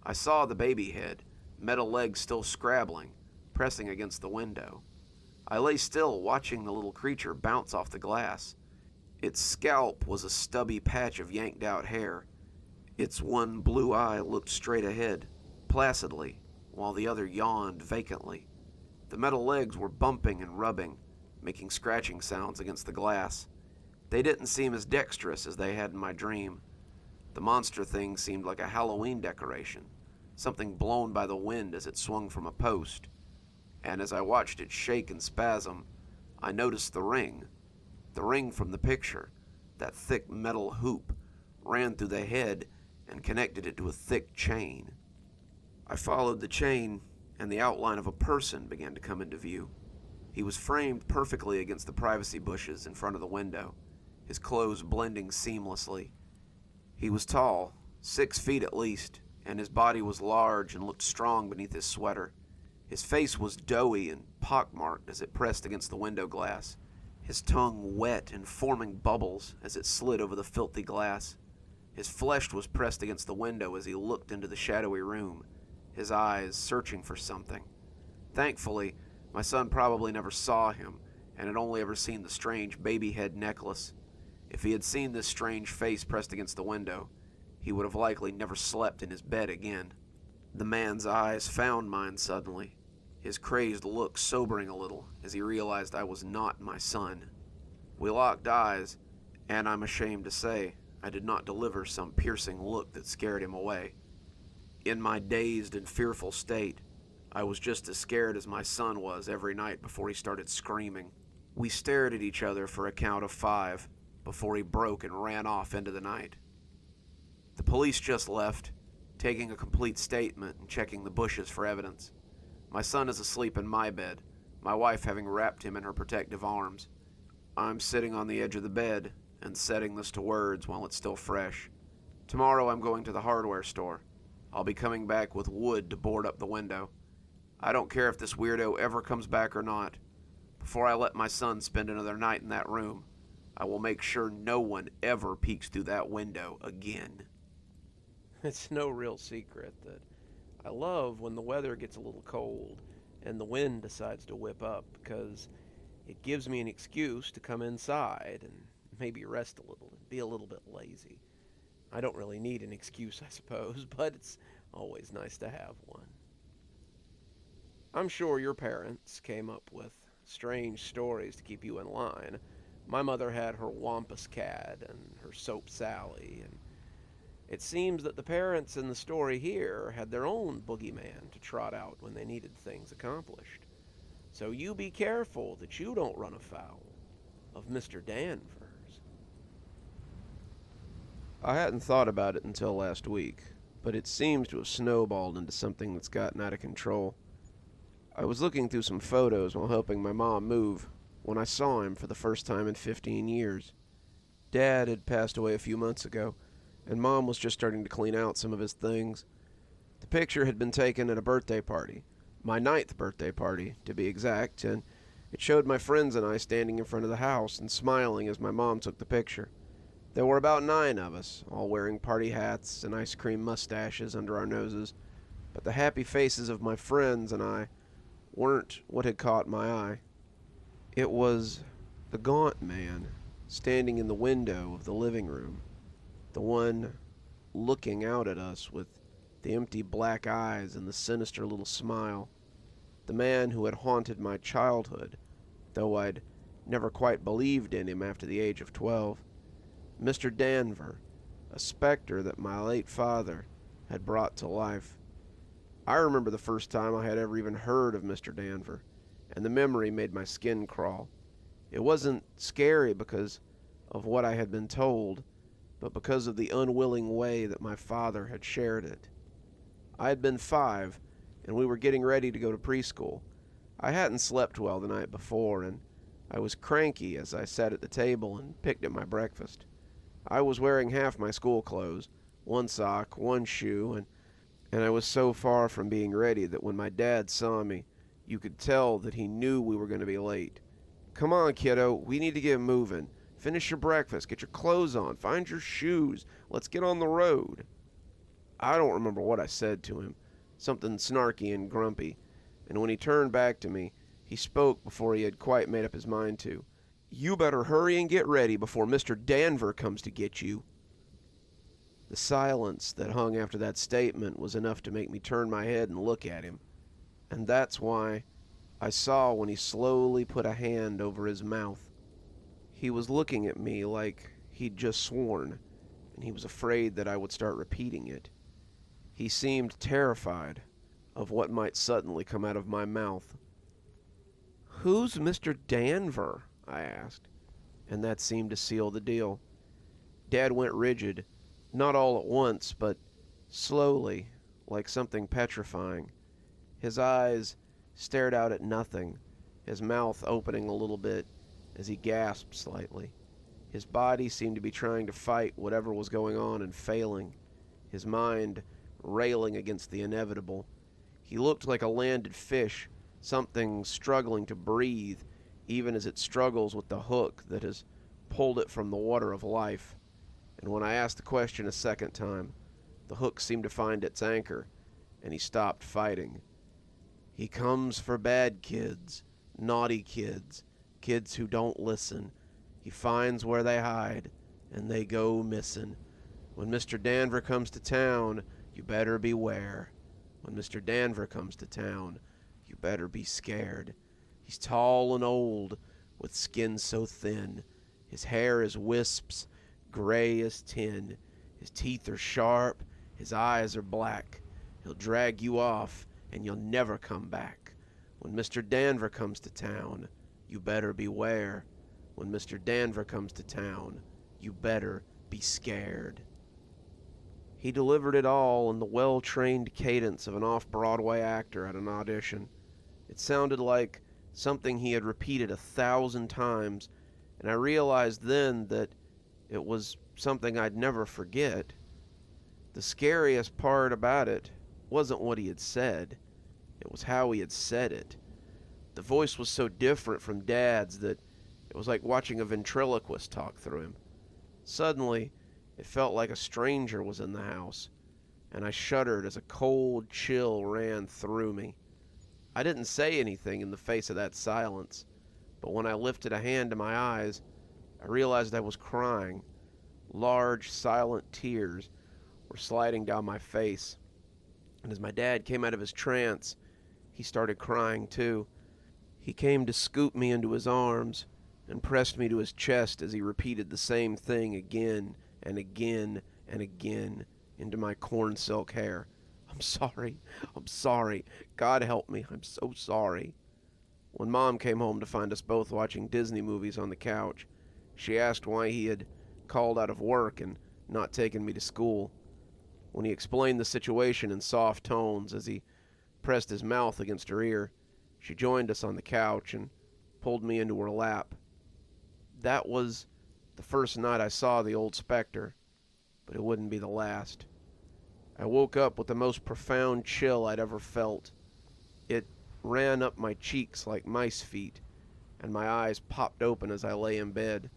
I saw the baby head, metal legs still scrabbling, pressing against the window. I lay still, watching the little creature bounce off the glass. Its scalp was a stubby patch of yanked out hair. Its one blue eye looked straight ahead, placidly, while the other yawned vacantly. The metal legs were bumping and rubbing, making scratching sounds against the glass. They didn't seem as dexterous as they had in my dream. The monster thing seemed like a Halloween decoration, something blown by the wind as it swung from a post. And as I watched it shake and spasm, I noticed the ring from the picture. That thick metal hoop ran through the head and connected it to a thick chain. I followed the chain, and the outline of a person began to come into view. He was framed perfectly against the privacy bushes in front of the window, his clothes blending seamlessly. He was tall, 6 feet at least, and his body was large and looked strong beneath his sweater. His face was doughy and pockmarked as it pressed against the window glass, his tongue wet and forming bubbles as it slid over the filthy glass. His flesh was pressed against the window as he looked into the shadowy room, his eyes searching for something. Thankfully, my son probably never saw him and had only ever seen the strange baby head necklace. If he had seen this strange face pressed against the window, he would have likely never slept in his bed again. The man's eyes found mine suddenly, his crazed look sobering a little as he realized I was not my son. We locked eyes, and I'm ashamed to say I did not deliver some piercing look that scared him away. In my dazed and fearful state, I was just as scared as my son was every night before he started screaming. We stared at each other for a count of 5 before he broke and ran off into the night. The police just left, taking a complete statement and checking the bushes for evidence. My son is asleep in my bed, my wife having wrapped him in her protective arms. I'm sitting on the edge of the bed and setting this to words while it's still fresh. Tomorrow I'm going to the hardware store. I'll be coming back with wood to board up the window. I don't care if this weirdo ever comes back or not. Before I let my son spend another night in that room, I will make sure no one ever peeks through that window again. It's no real secret that I love when the weather gets a little cold and the wind decides to whip up, because it gives me an excuse to come inside and maybe rest a little and be a little bit lazy. I don't really need an excuse, I suppose, but it's always nice to have one. I'm sure your parents came up with strange stories to keep you in line, My mother had her Wampus Cat and her Soap Sally, and it seems that the parents in the story here had their own boogeyman to trot out when they needed things accomplished. So you be careful that you don't run afoul of Mr. Danvers. I hadn't thought about it until last week, but it seems to have snowballed into something that's gotten out of control. I was looking through some photos while helping my mom move when I saw him for the first time in 15 years. Dad had passed away a few months ago, and Mom was just starting to clean out some of his things. The picture had been taken at a birthday party, my 9th birthday party, to be exact, and it showed my friends and I standing in front of the house and smiling as my mom took the picture. There were about 9 of us, all wearing party hats and ice cream mustaches under our noses, but the happy faces of my friends and I weren't what had caught my eye. It was the gaunt man standing in the window of the living room, the one looking out at us with the empty black eyes and the sinister little smile, the man who had haunted my childhood, though I'd never quite believed in him after the age of 12. Mr. Danver, a specter that my late father had brought to life. I remember the first time I had ever even heard of Mr. Danver, and the memory made my skin crawl. It wasn't scary because of what I had been told, but because of the unwilling way that my father had shared it. I had been 5, and we were getting ready to go to preschool. I hadn't slept well the night before, and I was cranky as I sat at the table and picked at my breakfast. I was wearing half my school clothes, 1 sock, 1 shoe, and I was so far from being ready that when my dad saw me, you could tell that he knew we were going to be late. "Come on, kiddo, we need to get moving. Finish your breakfast, get your clothes on, find your shoes, let's get on the road." I don't remember what I said to him, something snarky and grumpy, and when he turned back to me, he spoke before he had quite made up his mind to. "You better hurry and get ready before Mr. Danver comes to get you." The silence that hung after that statement was enough to make me turn my head and look at him, and that's why I saw when he slowly put a hand over his mouth. He was looking at me like he'd just sworn, and he was afraid that I would start repeating it. He seemed terrified of what might suddenly come out of my mouth. "Who's Mr. Danver?" I asked, and that seemed to seal the deal. Dad went rigid, not all at once, but slowly, like something petrifying. His eyes stared out at nothing, his mouth opening a little bit as he gasped slightly. His body seemed to be trying to fight whatever was going on and failing, his mind railing against the inevitable. He looked like a landed fish, something struggling to breathe, even as it struggles with the hook that has pulled it from the water of life. And when I asked the question a second time, the hook seemed to find its anchor, and he stopped fighting. "He comes for bad kids, naughty kids, kids who don't listen. He finds where they hide, and they go missing. When Mr. Danver comes to town, you better beware. When Mr. Danver comes to town, you better be scared. He's tall and old, with skin so thin. His hair is wisps, gray as tin. His teeth are sharp, his eyes are black. He'll drag you off, and you'll never come back. When Mr. Danver comes to town, you better beware. When Mr. Danver comes to town, you better be scared." He delivered it all in the well-trained cadence of an off-Broadway actor at an audition. It sounded like something he had repeated 1,000 times, and I realized then that it was something I'd never forget. The scariest part about it wasn't what he had said. It was how he had said it. The voice was so different from Dad's that it was like watching a ventriloquist talk through him. Suddenly, it felt like a stranger was in the house, and I shuddered as a cold chill ran through me. I didn't say anything in the face of that silence, but when I lifted a hand to my eyes, I realized I was crying. Large, silent tears were sliding down my face, and as my dad came out of his trance, he started crying too. He came to scoop me into his arms, and pressed me to his chest as he repeated the same thing again and again and again into my corn silk hair. I'm sorry. I'm sorry. God help me. I'm so sorry. When Mom came home to find us both watching Disney movies on the couch, she asked why he had called out of work and not taken me to school. When he explained the situation in soft tones as he pressed his mouth against her ear, she joined us on the couch and pulled me into her lap. That was the first night I saw the old specter, but it wouldn't be the last. I woke up with the most profound chill I'd ever felt. It ran up my cheeks like mice feet, and my eyes popped open as I lay in bed.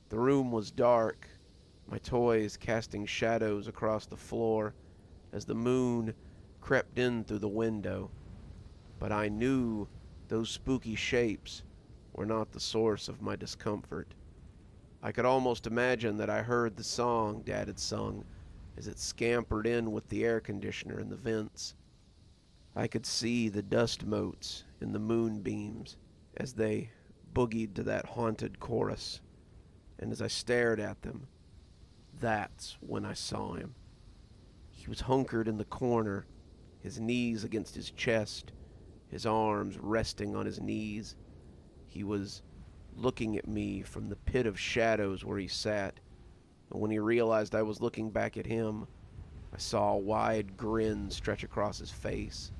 The room was dark, my toys casting shadows across the floor as the moon crept in through the window. But I knew those spooky shapes were not the source of my discomfort. I could almost imagine that I heard the song Dad had sung as it scampered in with the air conditioner in the vents. I could see the dust motes in the moonbeams as they boogied to that haunted chorus, and as I stared at them, that's when I saw him. He was hunkered in the corner, his knees against his chest, his arms resting on his knees. He was looking at me from the pit of shadows where he sat, and when he realized I was looking back at him, I saw a wide grin stretch across his face.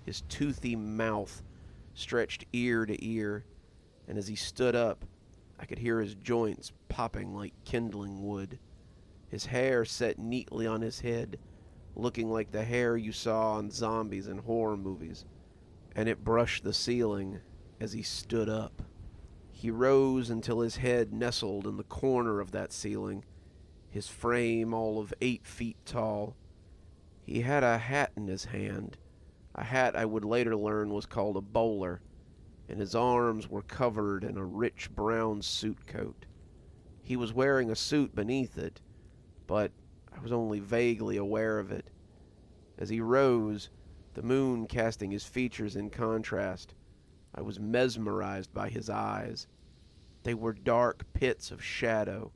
His toothy mouth stretched ear to ear, and as he stood up, I could hear his joints popping like kindling wood. His hair set neatly on his head, looking like the hair you saw on zombies in horror movies, and it brushed the ceiling as he stood up. He rose until his head nestled in the corner of that ceiling, his frame all of 8 feet tall. He had a hat in his hand, a hat I would later learn was called a bowler, and his arms were covered in a rich brown suit coat. He was wearing a suit beneath it, but I was only vaguely aware of it. As he rose, the moon casting his features in contrast, I was mesmerized by his eyes. They were dark pits of shadow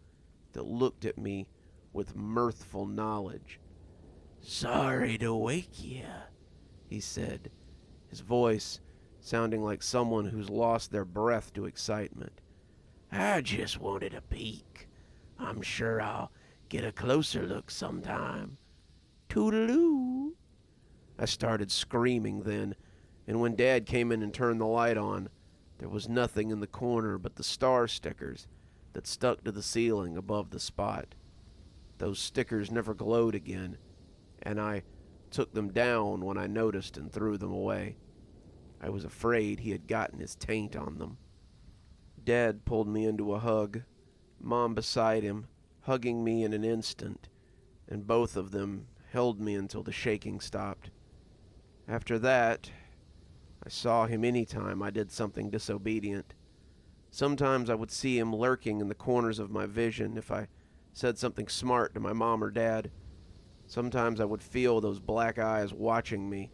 that looked at me with mirthful knowledge. "Sorry to wake you," he said, his voice sounding like someone who's lost their breath to excitement. "I just wanted a peek. I'm sure I'll get a closer look sometime. Toodaloo." I started screaming then, and when Dad came in and turned the light on, there was nothing in the corner but the star stickers that stuck to the ceiling above the spot. Those stickers never glowed again, and I took them down when I noticed and threw them away. I was afraid he had gotten his taint on them. Dad pulled me into a hug, Mom beside him, hugging me in an instant, and both of them held me until the shaking stopped. After that, I saw him any time I did something disobedient. Sometimes I would see him lurking in the corners of my vision if I said something smart to my mom or dad. Sometimes I would feel those black eyes watching me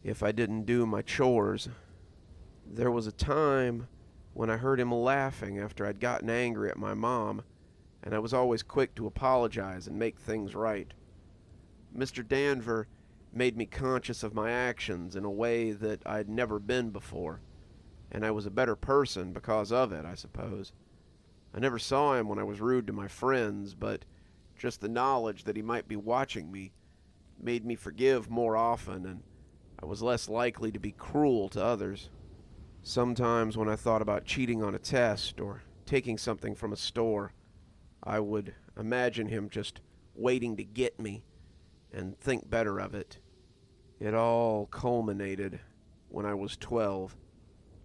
if I didn't do my chores. There was a time when I heard him laughing after I'd gotten angry at my mom, and I was always quick to apologize and make things right. Mr. Danver made me conscious of my actions in a way that I'd never been before, and I was a better person because of it, I suppose. I never saw him when I was rude to my friends, but just the knowledge that he might be watching me made me forgive more often, and I was less likely to be cruel to others. Sometimes when I thought about cheating on a test or taking something from a store, I would imagine him just waiting to get me and think better of it. It all culminated when I was 12,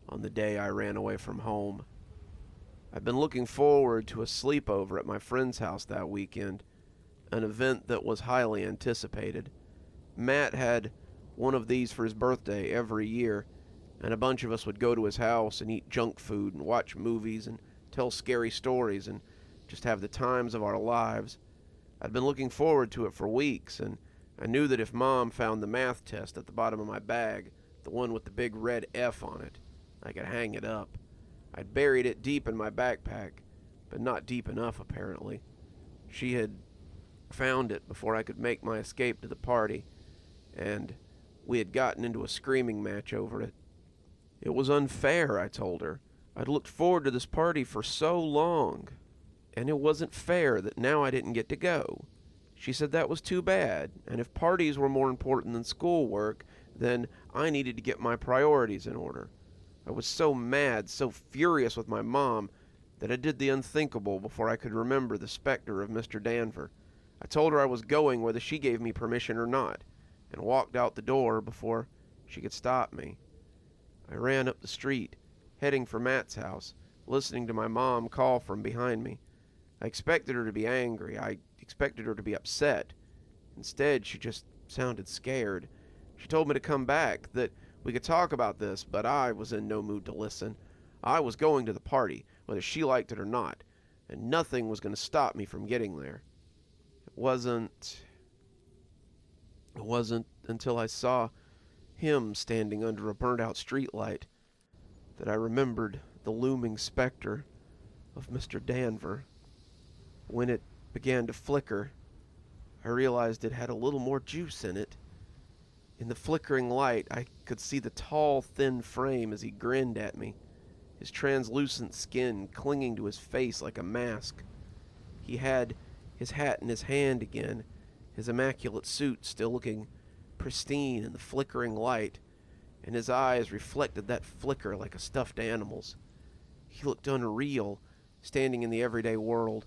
on the day I ran away from home. I've been looking forward to a sleepover at my friend's house that weekend, an event that was highly anticipated. Matt had one of these for his birthday every year, and a bunch of us would go to his house and eat junk food and watch movies and tell scary stories and just have the times of our lives. I'd been looking forward to it for weeks, and I knew that if Mom found the math test at the bottom of my bag, the one with the big red F on it, I could hang it up. I'd buried it deep in my backpack, but not deep enough apparently. She had found it before I could make my escape to the party, and we had gotten into a screaming match over it. It was unfair, I told her. I'd looked forward to this party for so long, and it wasn't fair that now I didn't get to go. She said that was too bad, and if parties were more important than schoolwork, then I needed to get my priorities in order. I was so mad, so furious with my mom, that I did the unthinkable before I could remember the specter of Mr. Danver. I told her I was going whether she gave me permission or not, and walked out the door before she could stop me. I ran up the street, heading for Matt's house, listening to my mom call from behind me. I expected her to be angry. I expected her to be upset. Instead, she just sounded scared. She told me to come back, that we could talk about this, but I was in no mood to listen. I was going to the party, whether she liked it or not, and nothing was going to stop me from getting there. It wasn't until I saw him standing under a burnt-out streetlight that I remembered the looming specter of Mr. Danver. When it began to flicker, I realized it had a little more juice in it. In the flickering light, I could see the tall, thin frame as he grinned at me, his translucent skin clinging to his face like a mask. He had his hat in his hand again, his immaculate suit still looking pristine in the flickering light, and his eyes reflected that flicker like a stuffed animal's. He looked unreal, standing in the everyday world,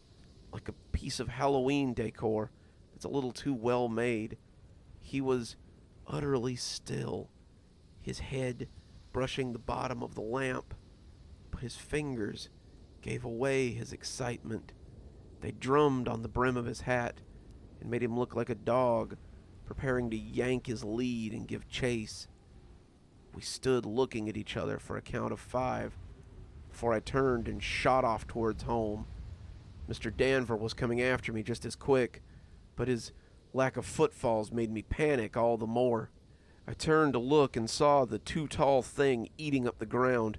like a piece of Halloween decor that's a little too well made. He was utterly still, his head brushing the bottom of the lamp, but his fingers gave away his excitement. They drummed on the brim of his hat and made him look like a dog preparing to yank his lead and give chase. We stood looking at each other for a count of 5 before I turned and shot off towards home. Mr. Danver was coming after me just as quick, but his lack of footfalls made me panic all the more. I turned to look and saw the too-tall thing eating up the ground.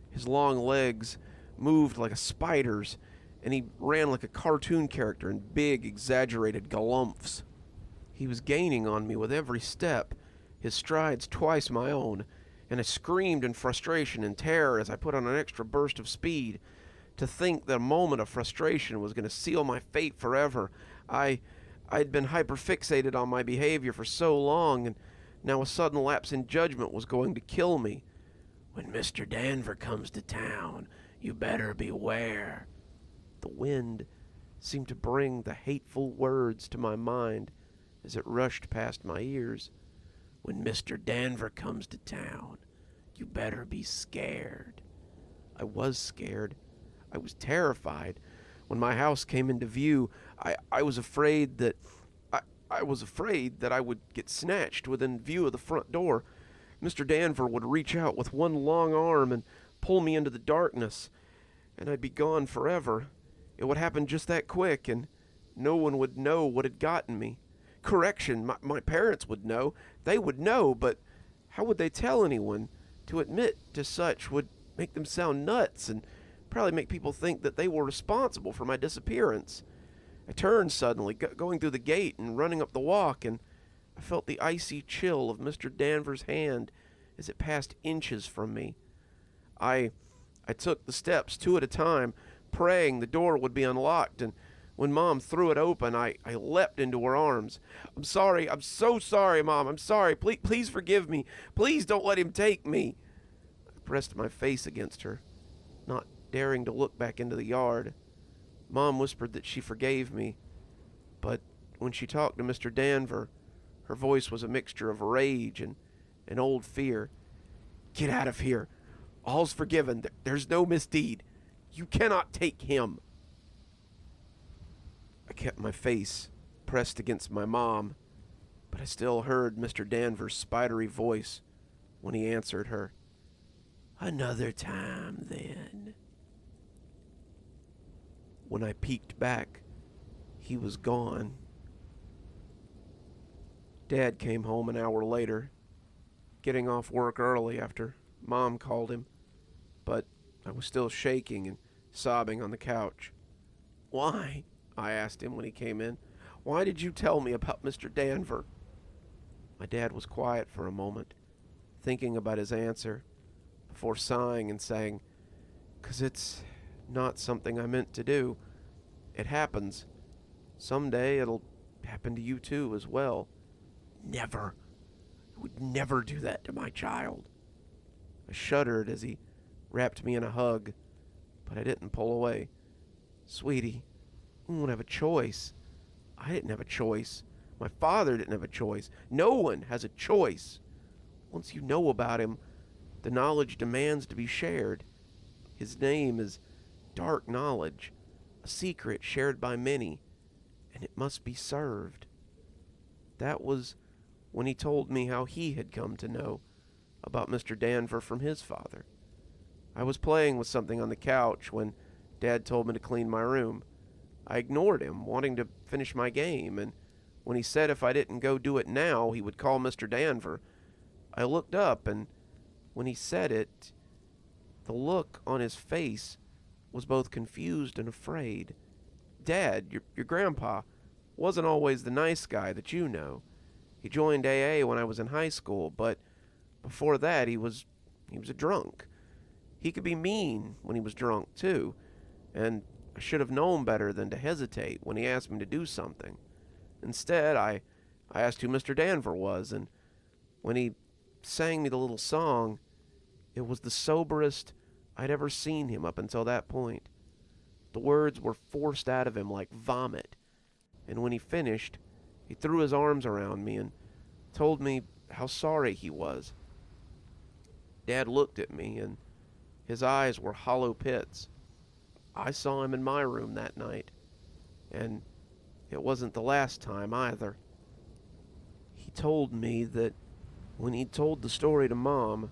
His long legs moved like a spider's, and he ran like a cartoon character in big, exaggerated galumphs. He was gaining on me with every step, his strides twice my own, and I screamed in frustration and terror as I put on an extra burst of speed. To think that a moment of frustration was going to seal my fate forever. I'd been hyperfixated on my behavior for so long, and now a sudden lapse in judgment was going to kill me. "When Mr. Danver comes to town, you better beware." The wind seemed to bring the hateful words to my mind as it rushed past my ears. "When Mr. Danver comes to town, you better be scared." I was scared. I was terrified. When my house came into view, I was afraid that I would get snatched within view of the front door. Mr. Danver would reach out with one long arm and pull me into the darkness, and I'd be gone forever. It would happen just that quick, and no one would know what had gotten me. Correction, my parents would know. They would know, but how would they tell anyone? To admit to such would make them sound nuts and probably make people think that they were responsible for my disappearance. I turned suddenly, going through the gate and running up the walk, and I felt the icy chill of Mr. Danver's hand as it passed inches from me. I took the steps 2 at a time, praying the door would be unlocked, and when Mom threw it open, I leapt into her arms. "I'm sorry. I'm so sorry, Mom. I'm sorry. Please forgive me. Please don't let him take me." I pressed my face against her, not daring to look back into the yard. Mom whispered that she forgave me, but when she talked to Mr. Danver, her voice was a mixture of rage and an old fear. "Get out of here. All's forgiven. There's no misdeed. You cannot take him." I kept my face pressed against my mom, but I still heard Mr. Danver's spidery voice when he answered her. "Another time, then." When I peeked back, he was gone. Dad came home an hour later, getting off work early after Mom called him, but I was still shaking and sobbing on the couch. "Why?" I asked him when he came in. "Why did you tell me about Mr. Danver?" My dad was quiet for a moment, thinking about his answer, before sighing and saying, "'Cause it's not something I meant to do. It happens. Someday it'll happen to you too as well." "Never. I would never do that to my child." I shuddered as he wrapped me in a hug, but I didn't pull away. "Sweetie, you won't have a choice. I didn't have a choice. My father didn't have a choice. No one has a choice. Once you know about him, the knowledge demands to be shared. His name is dark knowledge, a secret shared by many, and it must be served." That was when he told me how he had come to know about Mr. Danver from his father. I was playing with something on the couch when Dad told me to clean my room. I ignored him, wanting to finish my game, and when he said if I didn't go do it now, he would call Mr. Danver, I looked up, and when he said it, the look on his face was both confused and afraid. Dad, your grandpa, wasn't always the nice guy that you know. He joined AA when I was in high school, but before that he was a drunk. He could be mean when he was drunk, too, and I should have known better than to hesitate when he asked me to do something. Instead, I asked who Mr. Danver was, and when he sang me the little song, it was the soberest I'd ever seen him up until that point. The words were forced out of him like vomit, and when he finished, he threw his arms around me and told me how sorry he was. Dad looked at me, and his eyes were hollow pits. I saw him in my room that night, and it wasn't the last time either. He told me that when he'd told the story to Mom,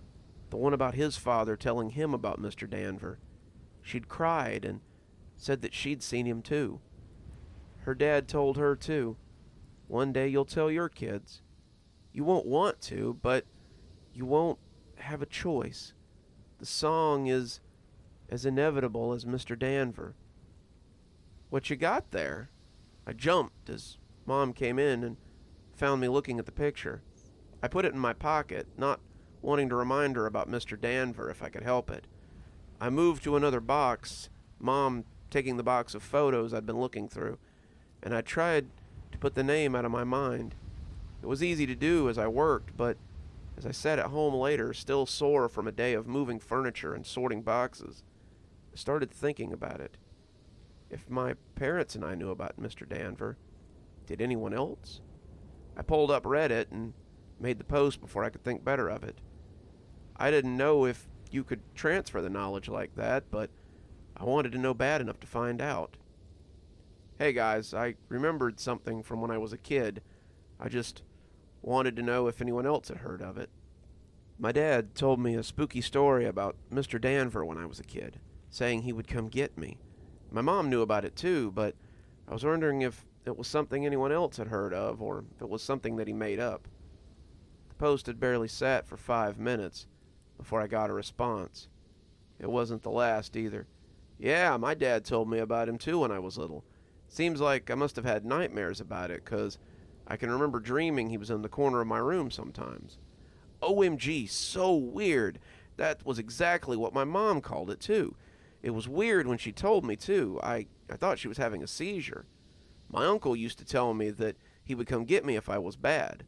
the one about his father telling him about Mr. Danver, she'd cried and said that she'd seen him too. Her dad told her too, "One day you'll tell your kids. You won't want to, but you won't have a choice. The song is as inevitable as Mr. Danver." "What you got there?" I jumped as Mom came in and found me looking at the picture. I put it in my pocket, not wanting to remind her about Mr. Danver if I could help it. I moved to another box, Mom taking the box of photos I'd been looking through, and I tried to put the name out of my mind. It was easy to do as I worked, but as I sat at home later, still sore from a day of moving furniture and sorting boxes, I started thinking about it. If my parents and I knew about Mr. Danver, did anyone else? I pulled up Reddit and made the post before I could think better of it. I didn't know if you could transfer the knowledge like that, but I wanted to know bad enough to find out. "Hey guys, I remembered something from when I was a kid. I just wanted to know if anyone else had heard of it." My dad told me a spooky story about Mr. Danver when I was a kid, saying he would come get me. My mom knew about it too, but I was wondering if it was something anyone else had heard of, or if it was something that he made up. The post had barely sat for 5 minutes before I got a response. It wasn't the last either. "Yeah, my dad told me about him too when I was little. Seems like I must have had nightmares about it, 'cause I can remember dreaming he was in the corner of my room sometimes." "OMG, so weird. That was exactly what my mom called it too. It was weird when she told me too. I thought she was having a seizure. My uncle used to tell me that he would come get me if I was bad.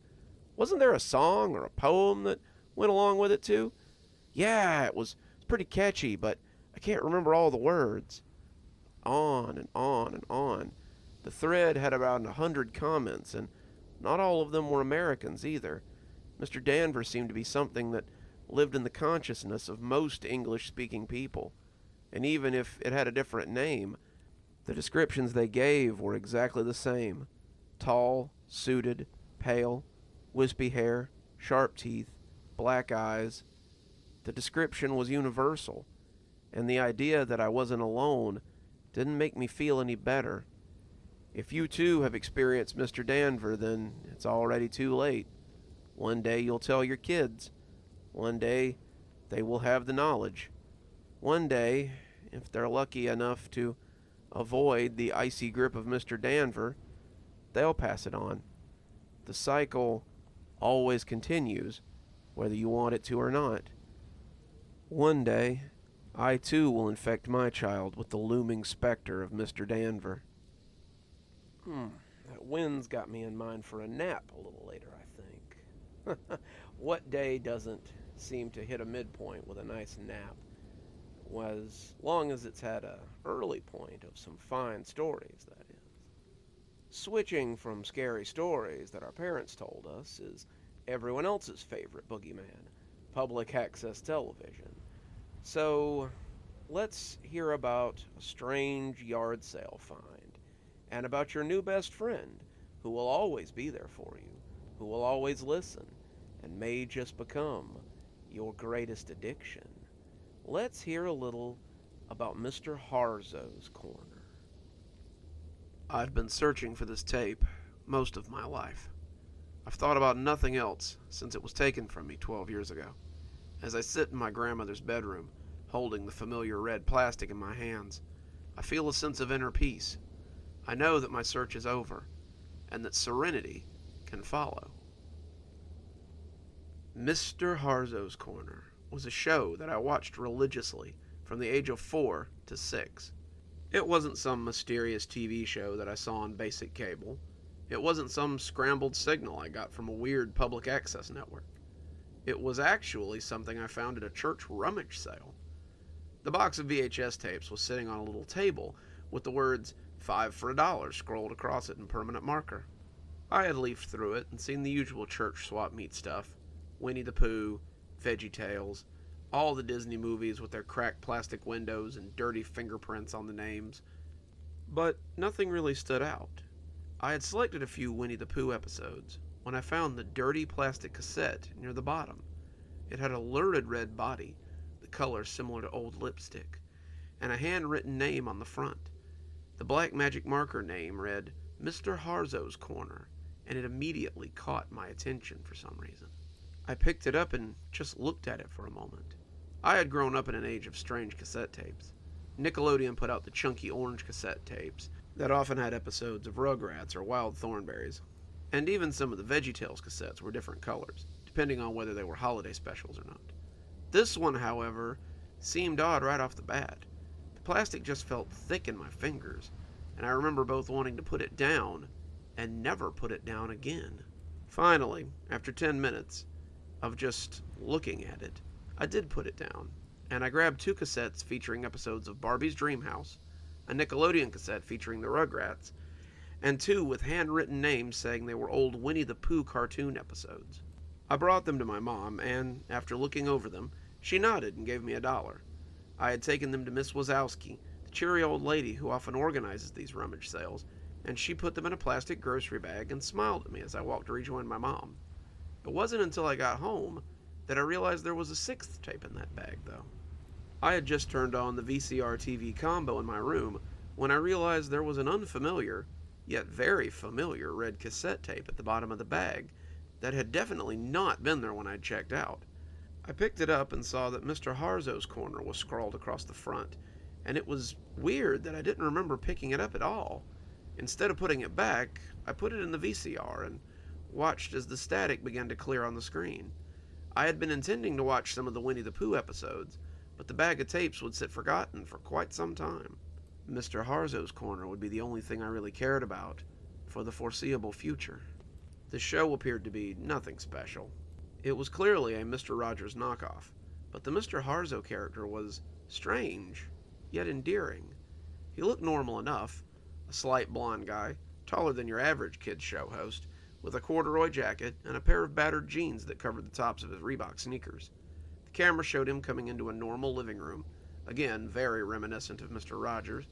Wasn't there a song or a poem that went along with it too? Yeah, it was pretty catchy, but I can't remember all the words." On and on and on. The thread had about 100 comments, and not all of them were Americans either. Mr. Danver seemed to be something that lived in the consciousness of most English-speaking people. And even if it had a different name, the descriptions they gave were exactly the same. Tall, suited, pale, wispy hair, sharp teeth, black eyes. The description was universal, and the idea that I wasn't alone didn't make me feel any better. If you too have experienced Mr. Danver, then it's already too late. One day you'll tell your kids. One day they will have the knowledge. One day, if they're lucky enough to avoid the icy grip of Mr. Danver, they'll pass it on. The cycle always continues, whether you want it to or not. One day, I too will infect my child with the looming specter of Mr. Danver. That wind's got me in mind for a nap a little later, I think. What day doesn't seem to hit a midpoint with a nice nap? As long as it's had a early point of some fine stories, that is. Switching from scary stories that our parents told us is everyone else's favorite boogeyman, public access television. So, let's hear about a strange yard sale find, and about your new best friend, who will always be there for you, who will always listen, and may just become your greatest addiction. Let's hear a little about Mr. Harzow's Corner. I've been searching for this tape most of my life. I've thought about nothing else since it was taken from me 12 years ago. As I sit in my grandmother's bedroom, holding the familiar red plastic in my hands, I feel a sense of inner peace. I know that my search is over, and that serenity can follow. Mr. Harzow's Corner was a show that I watched religiously from the age of 4 to 6. It wasn't some mysterious TV show that I saw on basic cable. It wasn't some scrambled signal I got from a weird public access network. It was actually something I found at a church rummage sale. The box of VHS tapes was sitting on a little table with the words 5 for $1 scrolled across it in permanent marker. I had leafed through it and seen the usual church swap meet stuff. Winnie the Pooh, Veggie Tales, all the Disney movies with their cracked plastic windows and dirty fingerprints on the names. But nothing really stood out. I had selected a few Winnie the Pooh episodes when I found the dirty plastic cassette near the bottom. It had a lurid red body, the color similar to old lipstick, and a handwritten name on the front. The black magic marker name read Mr. Harzow's Corner, and it immediately caught my attention for some reason. I picked it up and just looked at it for a moment. I had grown up in an age of strange cassette tapes. Nickelodeon put out the chunky orange cassette tapes that often had episodes of Rugrats or Wild Thornberrys, and even some of the VeggieTales cassettes were different colors, depending on whether they were holiday specials or not. This one, however, seemed odd right off the bat. The plastic just felt thick in my fingers, and I remember both wanting to put it down and never put it down again. Finally, after 10 minutes of just looking at it, I did put it down, and I grabbed 2 cassettes featuring episodes of Barbie's Dream House, a Nickelodeon cassette featuring the Rugrats, and 2 with handwritten names saying they were old Winnie the Pooh cartoon episodes. I brought them to my mom, and after looking over them, she nodded and gave me $1. I had taken them to Miss Wazowski, the cheery old lady who often organizes these rummage sales, and she put them in a plastic grocery bag and smiled at me as I walked to rejoin my mom. It wasn't until I got home that I realized there was a 6th tape in that bag, though. I had just turned on the VCR TV combo in my room when I realized there was an unfamiliar, yet very familiar red cassette tape at the bottom of the bag that had definitely not been there when I'd checked out. I picked it up and saw that Mr. Harzow's Corner was scrawled across the front, and it was weird that I didn't remember picking it up at all. Instead of putting it back, I put it in the VCR and watched as the static began to clear on the screen. I had been intending to watch some of the Winnie the Pooh episodes, but the bag of tapes would sit forgotten for quite some time. Mr. Harzow's Corner would be the only thing I really cared about for the foreseeable future. The show appeared to be nothing special. It was clearly a Mr. Rogers knockoff, but the Mr. Harzow character was strange, yet endearing. He looked normal enough, a slight blonde guy, taller than your average kids show host, with a corduroy jacket and a pair of battered jeans that covered the tops of his Reebok sneakers. The camera showed him coming into a normal living room, again very reminiscent of Mr. Rogers,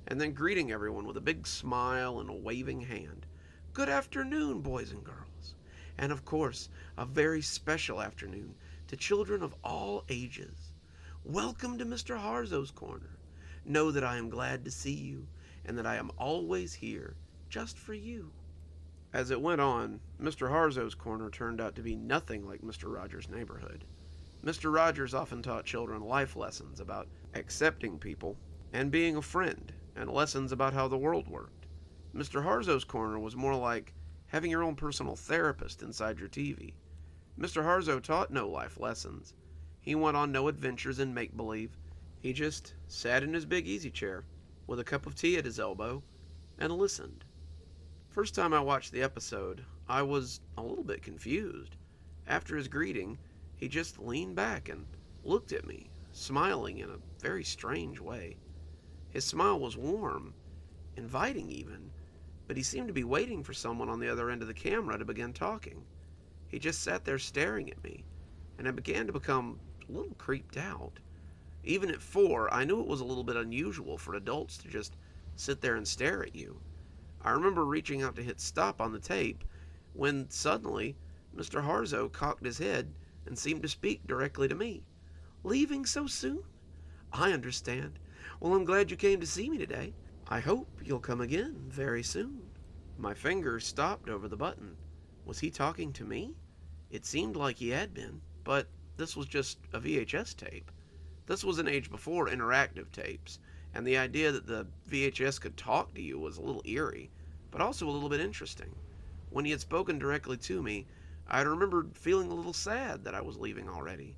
and then greeting everyone with a big smile and a waving hand. "Good afternoon, boys and girls. And of course, a very special afternoon to children of all ages. Welcome to Mr. Harzow's Corner. Know that I am glad to see you, and that I am always here, just for you." As it went on, Mr. Harzow's Corner turned out to be nothing like Mr. Rogers' Neighborhood. Mr. Rogers often taught children life lessons about accepting people and being a friend, and lessons about how the world worked. Mr. Harzow's corner was more like having your own personal therapist inside your TV. Mr. Harzow taught no life lessons. He went on no adventures in make-believe. He just sat in his big easy chair with a cup of tea at his elbow and listened. First time I watched the episode, I was a little bit confused. After his greeting, he just leaned back and looked at me, smiling in a very strange way. His smile was warm, inviting even, but he seemed to be waiting for someone on the other end of the camera to begin talking. He just sat there staring at me, and I began to become a little creeped out. Even at 4, I knew it was a little bit unusual for adults to just sit there and stare at you. I remember reaching out to hit stop on the tape when suddenly Mr. Harzow cocked his head and seemed to speak directly to me. "Leaving so soon? I understand. Well, I'm glad you came to see me today. I hope you'll come again very soon." My finger stopped over the button. Was he talking to me? It seemed like he had been, but this was just a VHS tape. This was an age before interactive tapes, and the idea that the VHS could talk to you was a little eerie, but also a little bit interesting. When he had spoken directly to me, I remembered feeling a little sad that I was leaving already.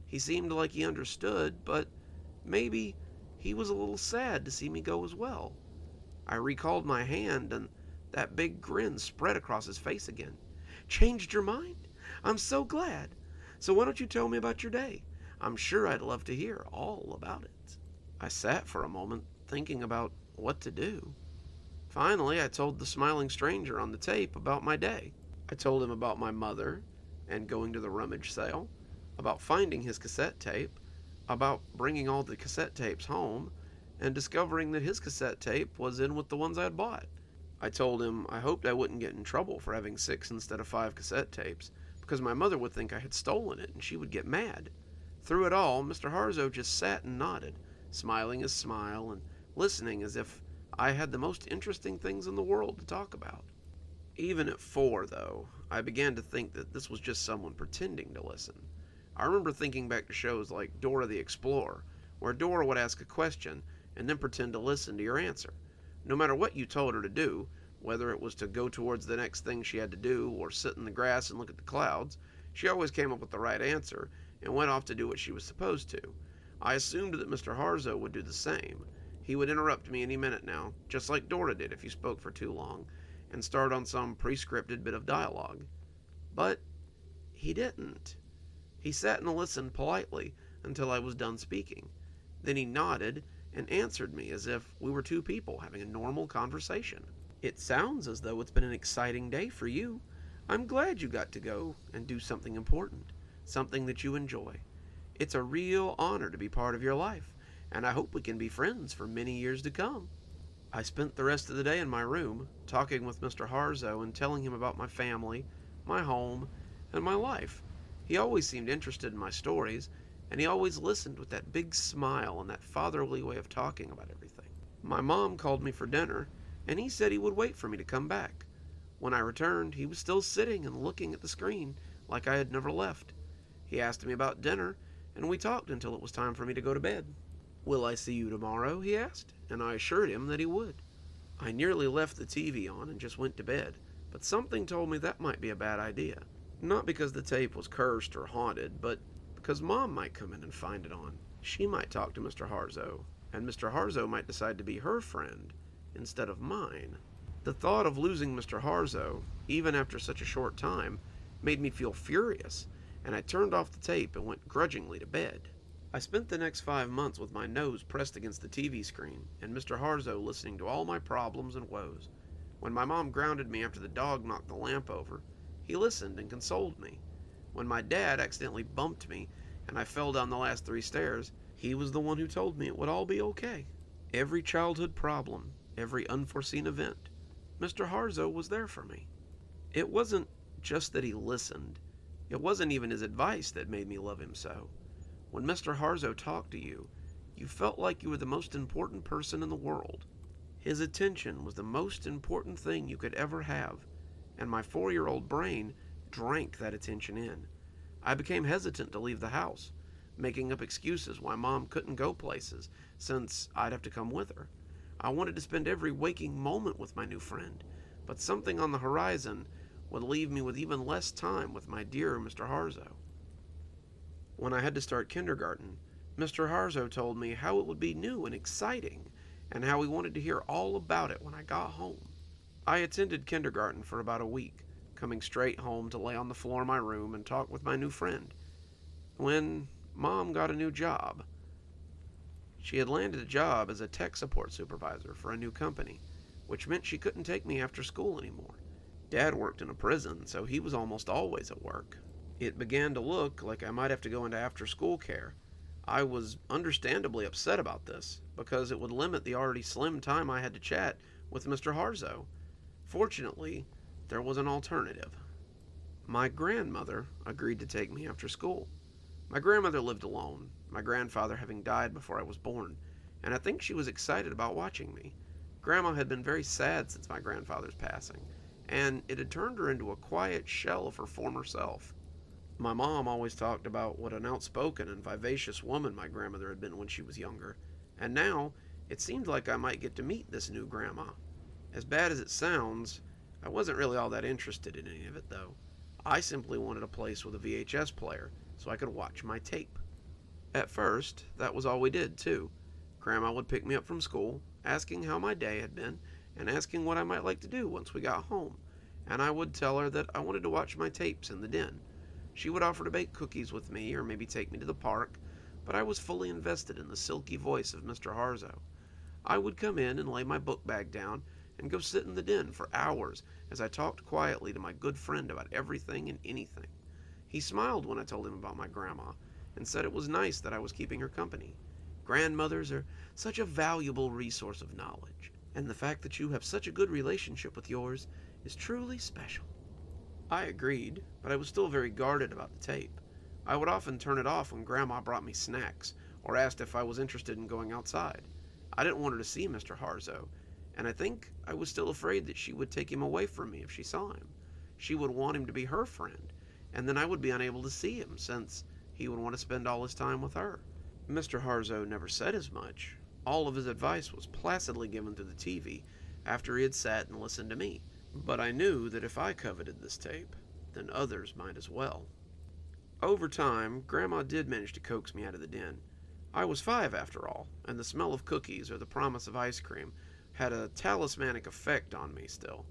He seemed like he understood, but maybe he was a little sad to see me go as well. I recalled my hand, and that big grin spread across his face again. "Changed your mind? I'm so glad. So why don't you tell me about your day? I'm sure I'd love to hear all about it." I sat for a moment, thinking about what to do. Finally, I told the smiling stranger on the tape about my day. I told him about my mother and going to the rummage sale, about finding his cassette tape, about bringing all the cassette tapes home, and discovering that his cassette tape was in with the ones I had bought. I told him I hoped I wouldn't get in trouble for having 6 instead of 5 cassette tapes, because my mother would think I had stolen it and she would get mad. Through it all, Mr. Harzow just sat and nodded, smiling his smile and listening as if I had the most interesting things in the world to talk about. Even at 4, though, I began to think that this was just someone pretending to listen. I remember thinking back to shows like Dora the Explorer, where Dora would ask a question and then pretend to listen to your answer. No matter what you told her to do, whether it was to go towards the next thing she had to do or sit in the grass and look at the clouds, she always came up with the right answer and went off to do what she was supposed to. I assumed that Mr. Harzow would do the same. He would interrupt me any minute now, just like Dora did if you spoke for too long, and start on some pre-scripted bit of dialogue. But he didn't. He sat and listened politely until I was done speaking. Then he nodded and answered me as if we were two people having a normal conversation. "It sounds as though it's been an exciting day for you. I'm glad you got to go and do something important, something that you enjoy. It's a real honor to be part of your life, and I hope we can be friends for many years to come." I spent the rest of the day in my room, talking with Mr. Harzow and telling him about my family, my home, and my life. He always seemed interested in my stories, and he always listened with that big smile and that fatherly way of talking about everything. My mom called me for dinner, and he said he would wait for me to come back. When I returned, he was still sitting and looking at the screen like I had never left. He asked me about dinner, and we talked until it was time for me to go to bed. "Will I see you tomorrow?" he asked, and I assured him that he would. I nearly left the TV on and just went to bed, but something told me that might be a bad idea. Not because the tape was cursed or haunted, but because Mom might come in and find it on. She might talk to Mr. Harzow, and Mr. Harzow might decide to be her friend instead of mine. The thought of losing Mr. Harzow, even after such a short time, made me feel furious, and I turned off the tape and went grudgingly to bed. I spent the next 5 months with my nose pressed against the TV screen, and Mr. Harzow listening to all my problems and woes. When my mom grounded me after the dog knocked the lamp over, he listened and consoled me. When my dad accidentally bumped me and I fell down the last 3 stairs, he was the one who told me it would all be okay. Every childhood problem, every unforeseen event, Mr. Harzow was there for me. It wasn't just that he listened. It wasn't even his advice that made me love him so. When Mr. Harzow talked to you, you felt like you were the most important person in the world. His attention was the most important thing you could ever have, and my 4-year-old brain drank that attention in. I became hesitant to leave the house, making up excuses why Mom couldn't go places, since I'd have to come with her. I wanted to spend every waking moment with my new friend, but something on the horizon would leave me with even less time with my dear Mr. Harzow. When I had to start kindergarten, Mr. Harzow told me how it would be new and exciting, and how he wanted to hear all about it when I got home. I attended kindergarten for about a week, coming straight home to lay on the floor of my room and talk with my new friend. When Mom got a new job. She had landed a job as a tech support supervisor for a new company, which meant she couldn't take me after school anymore. Dad worked in a prison, so he was almost always at work. It began to look like I might have to go into after-school care. I was understandably upset about this, because it would limit the already slim time I had to chat with Mr. Harzow. Fortunately, there was an alternative. My grandmother agreed to take me after school. My grandmother lived alone, my grandfather having died before I was born, and I think she was excited about watching me. Grandma had been very sad since my grandfather's passing, and it had turned her into a quiet shell of her former self. My mom always talked about what an outspoken and vivacious woman my grandmother had been when she was younger, and now it seemed like I might get to meet this new grandma. As bad as it sounds, I wasn't really all that interested in any of it, though. I simply wanted a place with a VHS player so I could watch my tape. At first, that was all we did, too. Grandma would pick me up from school, asking how my day had been, and asking what I might like to do once we got home, and I would tell her that I wanted to watch my tapes in the den. She would offer to bake cookies with me or maybe take me to the park, but I was fully invested in the silky voice of Mr. Harzow. I would come in and lay my book bag down and go sit in the den for hours as I talked quietly to my good friend about everything and anything. He smiled when I told him about my grandma and said it was nice that I was keeping her company. Grandmothers are such a valuable resource of knowledge, and the fact that you have such a good relationship with yours is truly special. I agreed, but I was still very guarded about the tape. I would often turn it off when Grandma brought me snacks or asked if I was interested in going outside. I didn't want her to see Mr. Harzow, and I think I was still afraid that she would take him away from me if she saw him. She would want him to be her friend, and then I would be unable to see him since he would want to spend all his time with her. Mr. Harzow never said as much. All of his advice was placidly given through the TV after he had sat and listened to me. But I knew that if I coveted this tape, then others might as well. Over time, Grandma did manage to coax me out of the den. I was 5 after all, and the smell of cookies or the promise of ice cream had a talismanic effect on me still.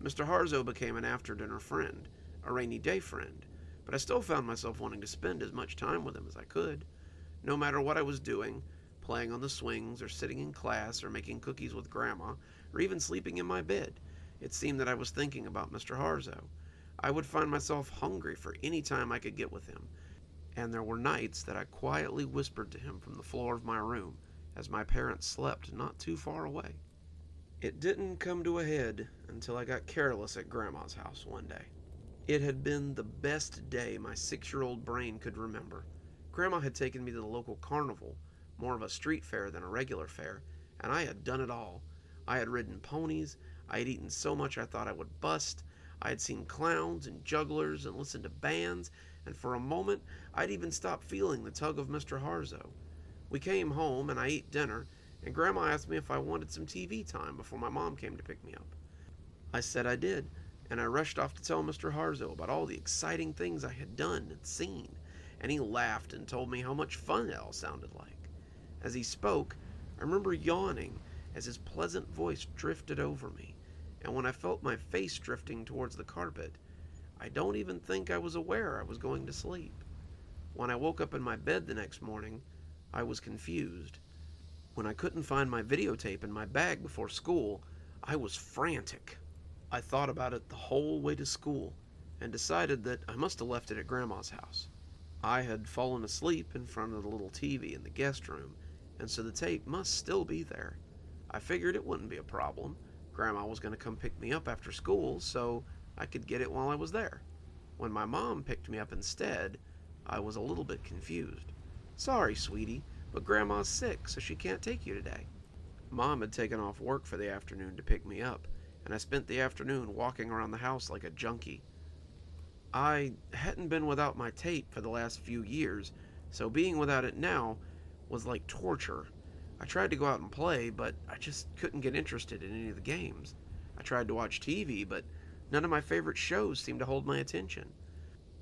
Mr. Harzow became an after-dinner friend, a rainy day friend, but I still found myself wanting to spend as much time with him as I could. No matter what I was doing, playing on the swings or sitting in class or making cookies with Grandma or even sleeping in my bed, it seemed that I was thinking about Mr. Harzow. I would find myself hungry for any time I could get with him, and there were nights that I quietly whispered to him from the floor of my room as my parents slept not too far away. It didn't come to a head until I got careless at Grandma's house one day. It had been the best day my 6-year-old brain could remember. Grandma had taken me to the local carnival, more of a street fair than a regular fair, and I had done it all. I had ridden ponies, I had eaten so much I thought I would bust, I had seen clowns and jugglers and listened to bands, and for a moment I'd even stopped feeling the tug of Mr. Harzow. We came home and I ate dinner, and Grandma asked me if I wanted some TV time before my mom came to pick me up. I said I did, and I rushed off to tell Mr. Harzow about all the exciting things I had done and seen, and he laughed and told me how much fun it all sounded like. As he spoke, I remember yawning as his pleasant voice drifted over me, and when I felt my face drifting towards the carpet, I don't even think I was aware I was going to sleep. When I woke up in my bed the next morning, I was confused. When I couldn't find my videotape in my bag before school, I was frantic. I thought about it the whole way to school, and decided that I must have left it at Grandma's house. I had fallen asleep in front of the little TV in the guest room, and so the tape must still be there. I figured it wouldn't be a problem. Grandma was going to come pick me up after school, so I could get it while I was there. When my mom picked me up instead, I was a little bit confused. "Sorry, sweetie, but Grandma's sick, so she can't take you today." Mom had taken off work for the afternoon to pick me up, and I spent the afternoon walking around the house like a junkie. I hadn't been without my tape for the last few years, so being without it now was like torture. I tried to go out and play, but I just couldn't get interested in any of the games. I tried to watch TV, but none of my favorite shows seemed to hold my attention.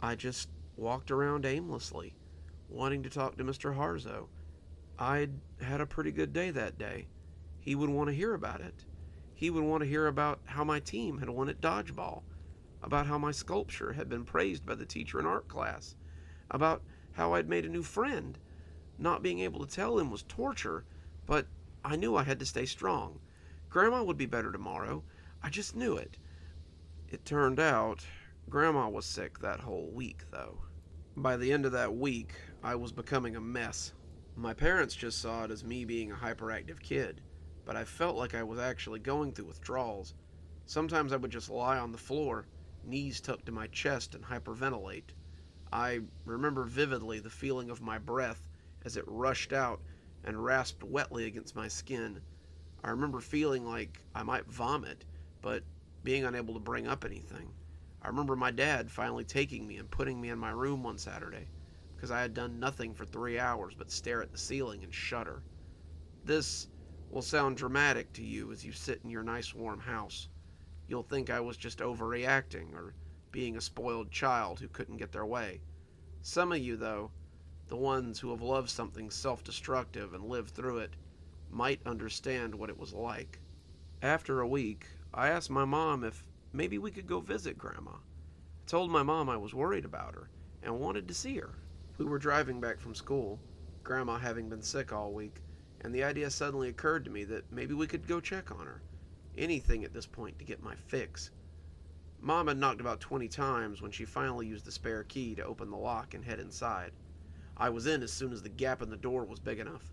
I just walked around aimlessly, wanting to talk to Mr. Harzow. I'd had a pretty good day that day. He would want to hear about it. He would want to hear about how my team had won at dodgeball, about how my sculpture had been praised by the teacher in art class, about how I'd made a new friend. Not being able to tell him was torture, but I knew I had to stay strong. Grandma would be better tomorrow. I just knew it. It turned out, Grandma was sick that whole week, though. By the end of that week, I was becoming a mess. My parents just saw it as me being a hyperactive kid, but I felt like I was actually going through withdrawals. Sometimes I would just lie on the floor, knees tucked to my chest, and hyperventilate. I remember vividly the feeling of my breath as it rushed out and rasped wetly against my skin. I remember feeling like I might vomit, but being unable to bring up anything. I remember my dad finally taking me and putting me in my room one Saturday, because I had done nothing for 3 hours but stare at the ceiling and shudder. This will sound dramatic to you as you sit in your nice warm house. You'll think I was just overreacting or being a spoiled child who couldn't get their way. Some of you, though, the ones who have loved something self-destructive and lived through it, might understand what it was like. After a week, I asked my mom if maybe we could go visit Grandma. I told my mom I was worried about her and wanted to see her. We were driving back from school, Grandma having been sick all week, and the idea suddenly occurred to me that maybe we could go check on her. Anything at this point to get my fix. Mom had knocked about 20 times when she finally used the spare key to open the lock and head inside. I was in as soon as the gap in the door was big enough.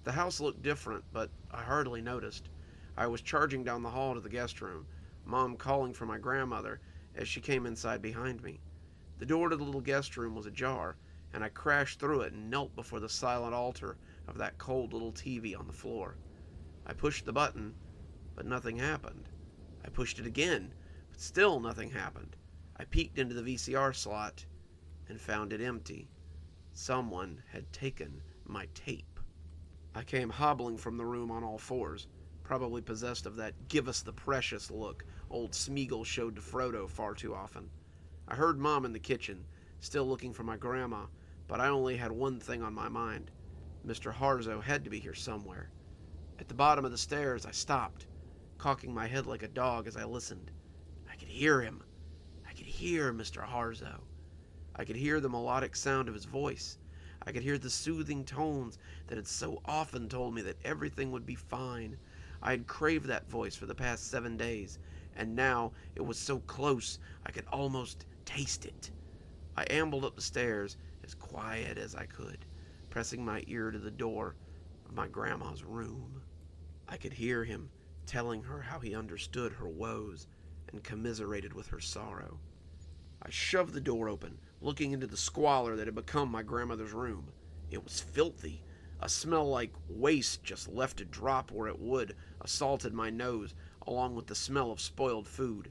The house looked different, but I hardly noticed. I was charging down the hall to the guest room, Mom calling for my grandmother as she came inside behind me. The door to the little guest room was ajar, and I crashed through it and knelt before the silent altar of that cold little TV on the floor. I pushed the button, but nothing happened. I pushed it again, but still nothing happened. I peeked into the VCR slot and found it empty. Someone had taken my tape. I came hobbling from the room on all fours, probably possessed of that "give us the precious" look old Smeagol showed to Frodo far too often. I heard Mom in the kitchen, still looking for my grandma, but I only had one thing on my mind. Mr. Harzow had to be here somewhere. At the bottom of the stairs, I stopped, cocking my head like a dog as I listened. I could hear him. I could hear Mr. Harzow. I could hear the melodic sound of his voice. I could hear the soothing tones that had so often told me that everything would be fine. I had craved that voice for the past 7 days, and now it was so close I could almost taste it. I ambled up the stairs as quiet as I could, pressing my ear to the door of my grandma's room. I could hear him telling her how he understood her woes and commiserated with her sorrow. I shoved the door open, looking into the squalor that had become my grandmother's room. It was filthy. A smell like waste just left to drop where it would assaulted my nose, along with the smell of spoiled food.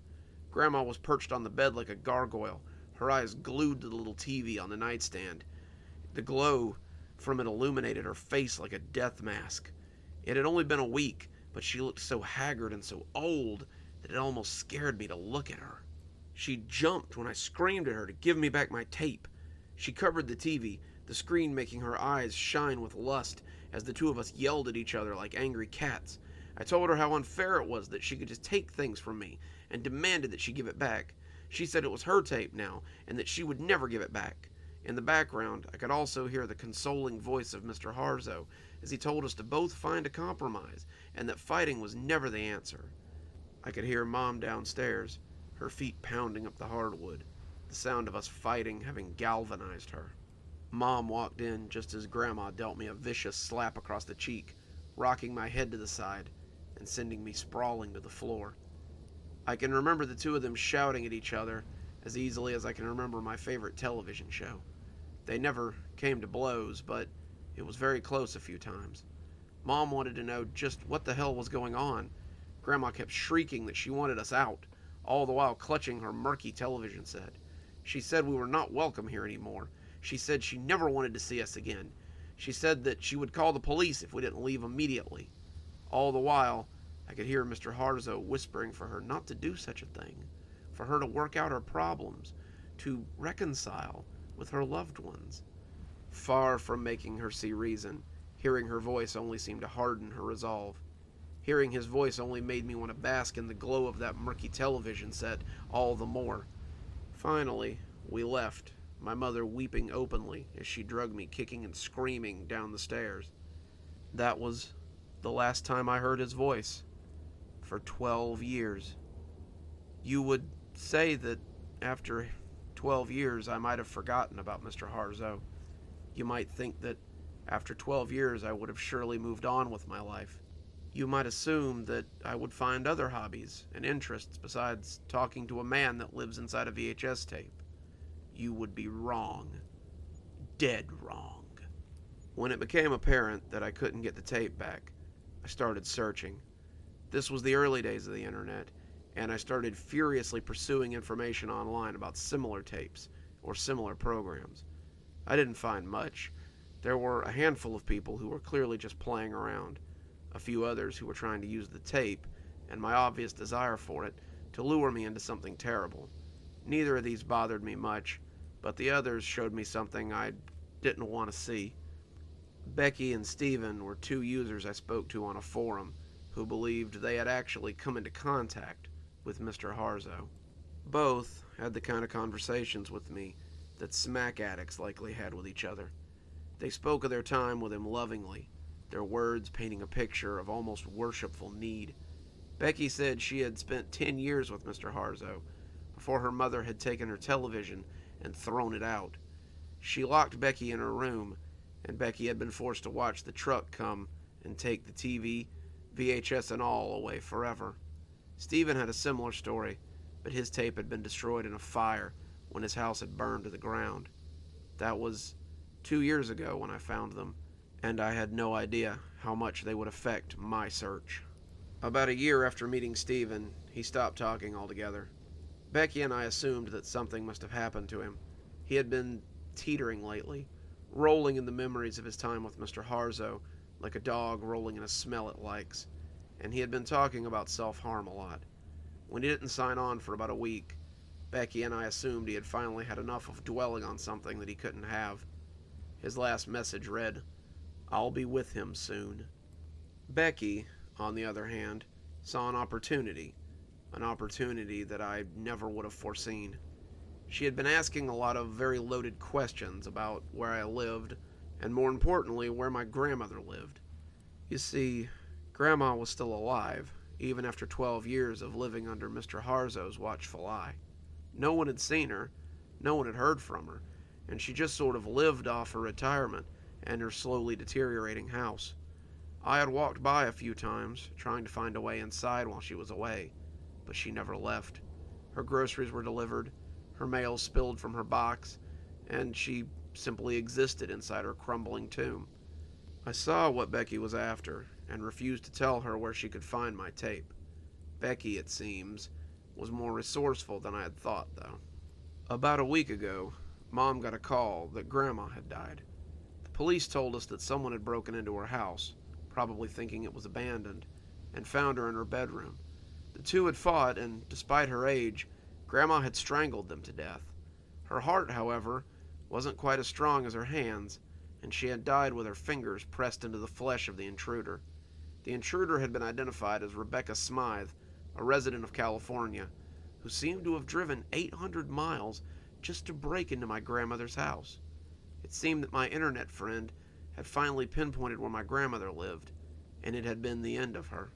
Grandma was perched on the bed like a gargoyle, her eyes glued to the little TV on the nightstand. The glow from it illuminated her face like a death mask. It had only been a week, but she looked so haggard and so old that it almost scared me to look at her. She jumped when I screamed at her to give me back my tape. She covered the TV, the screen making her eyes shine with lust as the two of us yelled at each other like angry cats. I told her how unfair it was that she could just take things from me and demanded that she give it back. She said it was her tape now and that she would never give it back. In the background, I could also hear the consoling voice of Mr. Harzow as he told us to both find a compromise and that fighting was never the answer. I could hear Mom downstairs, her feet pounding up the hardwood, the sound of us fighting having galvanized her. Mom walked in just as Grandma dealt me a vicious slap across the cheek, rocking my head to the side and sending me sprawling to the floor. I can remember the two of them shouting at each other as easily as I can remember my favorite television show. They never came to blows, but it was very close a few times. Mom wanted to know just what the hell was going on. Grandma kept shrieking that she wanted us out, all the while clutching her murky television set. She said we were not welcome here anymore. She said she never wanted to see us again. She said that she would call the police if we didn't leave immediately. All the while, I could hear Mr. Harzow whispering for her not to do such a thing, for her to work out her problems, to reconcile with her loved ones. Far from making her see reason, hearing her voice only seemed to harden her resolve. Hearing his voice only made me want to bask in the glow of that murky television set all the more. Finally, we left, my mother weeping openly as she dragged me kicking and screaming down the stairs. That was the last time I heard his voice. For 12 years. You would say that after 12 years I might have forgotten about Mr. Harzow. You might think that after 12 years I would have surely moved on with my life. You might assume that I would find other hobbies and interests besides talking to a man that lives inside a VHS tape. You would be wrong. Dead wrong. When it became apparent that I couldn't get the tape back, I started searching. This was the early days of the internet, and I started furiously pursuing information online about similar tapes or similar programs. I didn't find much. There were a handful of people who were clearly just playing around, a few others who were trying to use the tape, and my obvious desire for it, to lure me into something terrible. Neither of these bothered me much, but the others showed me something I didn't want to see. Becky and Steven were two users I spoke to on a forum who believed they had actually come into contact with Mr. Harzow. Both had the kind of conversations with me that smack addicts likely had with each other. They spoke of their time with him lovingly, their words painting a picture of almost worshipful need. Becky said she had spent 10 years with Mr. Harzow before her mother had taken her television and thrown it out. She locked Becky in her room, and Becky had been forced to watch the truck come and take the TV, VHS and all away forever. Steven had a similar story, but his tape had been destroyed in a fire when his house had burned to the ground. That was 2 years ago when I found them, and I had no idea how much they would affect my search. About a year after meeting Steven, he stopped talking altogether. Becky and I assumed that something must have happened to him. He had been teetering lately, rolling in the memories of his time with Mr. Harzow, like a dog rolling in a smell it likes, and he had been talking about self-harm a lot. When he didn't sign on for about a week, Becky and I assumed he had finally had enough of dwelling on something that he couldn't have. His last message read, "I'll be with him soon." Becky, on the other hand, saw an opportunity that I never would have foreseen. She had been asking a lot of very loaded questions about where I lived, and more importantly, where my grandmother lived. You see, Grandma was still alive, even after 12 years of living under Mr. Harzow's watchful eye. No one had seen her, no one had heard from her, and she just sort of lived off her retirement and her slowly deteriorating house. I had walked by a few times, trying to find a way inside while she was away, but she never left. Her groceries were delivered, her mail spilled from her box, and she simply existed inside her crumbling tomb. I saw what Becky was after, and refused to tell her where she could find my tape. Becky, it seems, was more resourceful than I had thought, though. About a week ago, Mom got a call that Grandma had died. The police told us that someone had broken into her house, probably thinking it was abandoned, and found her in her bedroom. The two had fought, and despite her age, Grandma had strangled them to death. Her heart, however, wasn't quite as strong as her hands, and she had died with her fingers pressed into the flesh of the intruder. The intruder had been identified as Rebecca Smythe, a resident of California, who seemed to have driven 800 miles just to break into my grandmother's house. It seemed that my internet friend had finally pinpointed where my grandmother lived, and it had been the end of her.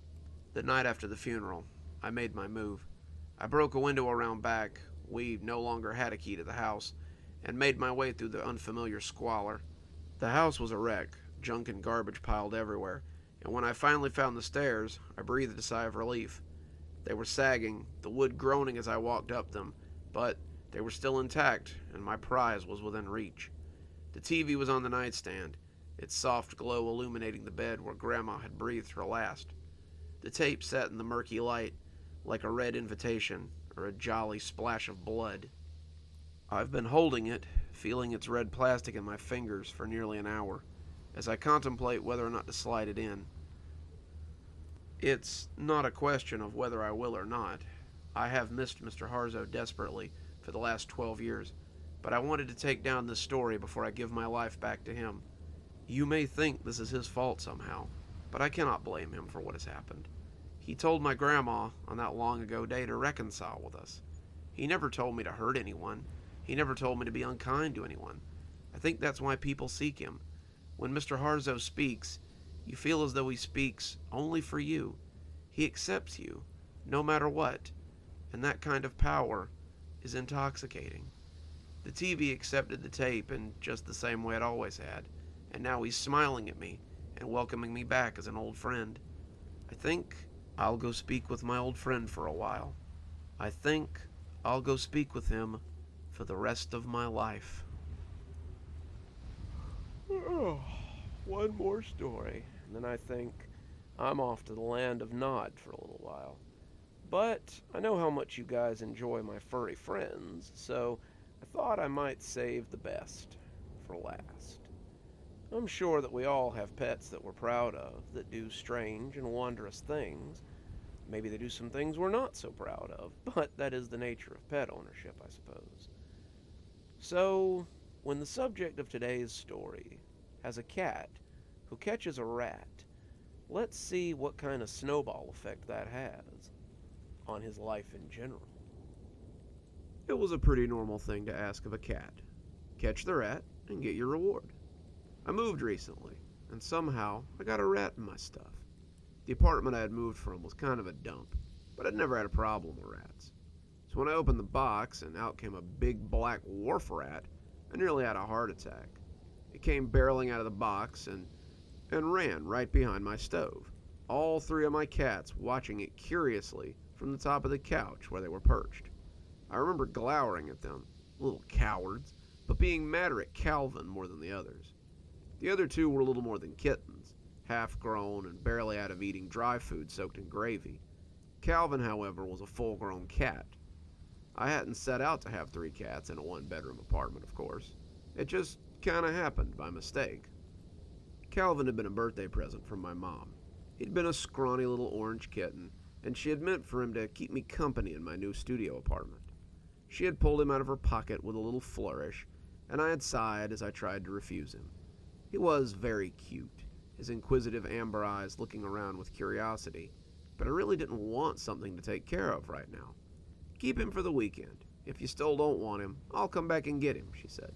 The night after the funeral, I made my move. I broke a window around back, we no longer had a key to the house, and made my way through the unfamiliar squalor. The house was a wreck, junk and garbage piled everywhere, and when I finally found the stairs, I breathed a sigh of relief. They were sagging, the wood groaning as I walked up them, but they were still intact, and my prize was within reach. The TV was on the nightstand, its soft glow illuminating the bed where Grandma had breathed her last. The tape sat in the murky light, like a red invitation or a jolly splash of blood. I've been holding it, feeling its red plastic in my fingers for nearly an hour, as I contemplate whether or not to slide it in. It's not a question of whether I will or not. I have missed Mr. Harzow desperately for the last 12 years, but I wanted to take down this story before I give my life back to him. You may think this is his fault somehow, but I cannot blame him for what has happened. He told my grandma on that long ago day to reconcile with us. He never told me to hurt anyone. He never told me to be unkind to anyone. I think that's why people seek him. When Mr. Harzow speaks, you feel as though he speaks only for you. He accepts you, no matter what, and that kind of power is intoxicating. The TV accepted the tape in just the same way it always had, and now he's smiling at me and welcoming me back as an old friend. I think I'll go speak with my old friend for a while. I think I'll go speak with him for the rest of my life. One more story, and then I think I'm off to the land of Nod for a little while. But I know how much you guys enjoy my furry friends, so I thought I might save the best for last. I'm sure that we all have pets that we're proud of, that do strange and wondrous things. Maybe they do some things we're not so proud of, but that is the nature of pet ownership, I suppose. So, when the subject of today's story has a cat who catches a rat, let's see what kind of snowball effect that has on his life in general. It was a pretty normal thing to ask of a cat. Catch the rat and get your reward. I moved recently, and somehow I got a rat in my stuff. The apartment I had moved from was kind of a dump, but I'd never had a problem with rats. So when I opened the box and out came a big black wharf rat, I nearly had a heart attack. It came barreling out of the box and ran right behind my stove, all three of my cats watching it curiously from the top of the couch where they were perched. I remember glowering at them, little cowards, but being madder at Calvin more than the others. The other two were little more than kittens, half-grown and barely out of eating dry food soaked in gravy. Calvin, however, was a full-grown cat. I hadn't set out to have 3 cats in a one-bedroom apartment, of course. It just kinda happened by mistake. Calvin had been a birthday present from my mom. He'd been a scrawny little orange kitten, and she had meant for him to keep me company in my new studio apartment. She had pulled him out of her pocket with a little flourish, and I had sighed as I tried to refuse him. He was very cute, his inquisitive amber eyes looking around with curiosity, but I really didn't want something to take care of right now. Keep him for the weekend. If you still don't want him, I'll come back and get him, she said.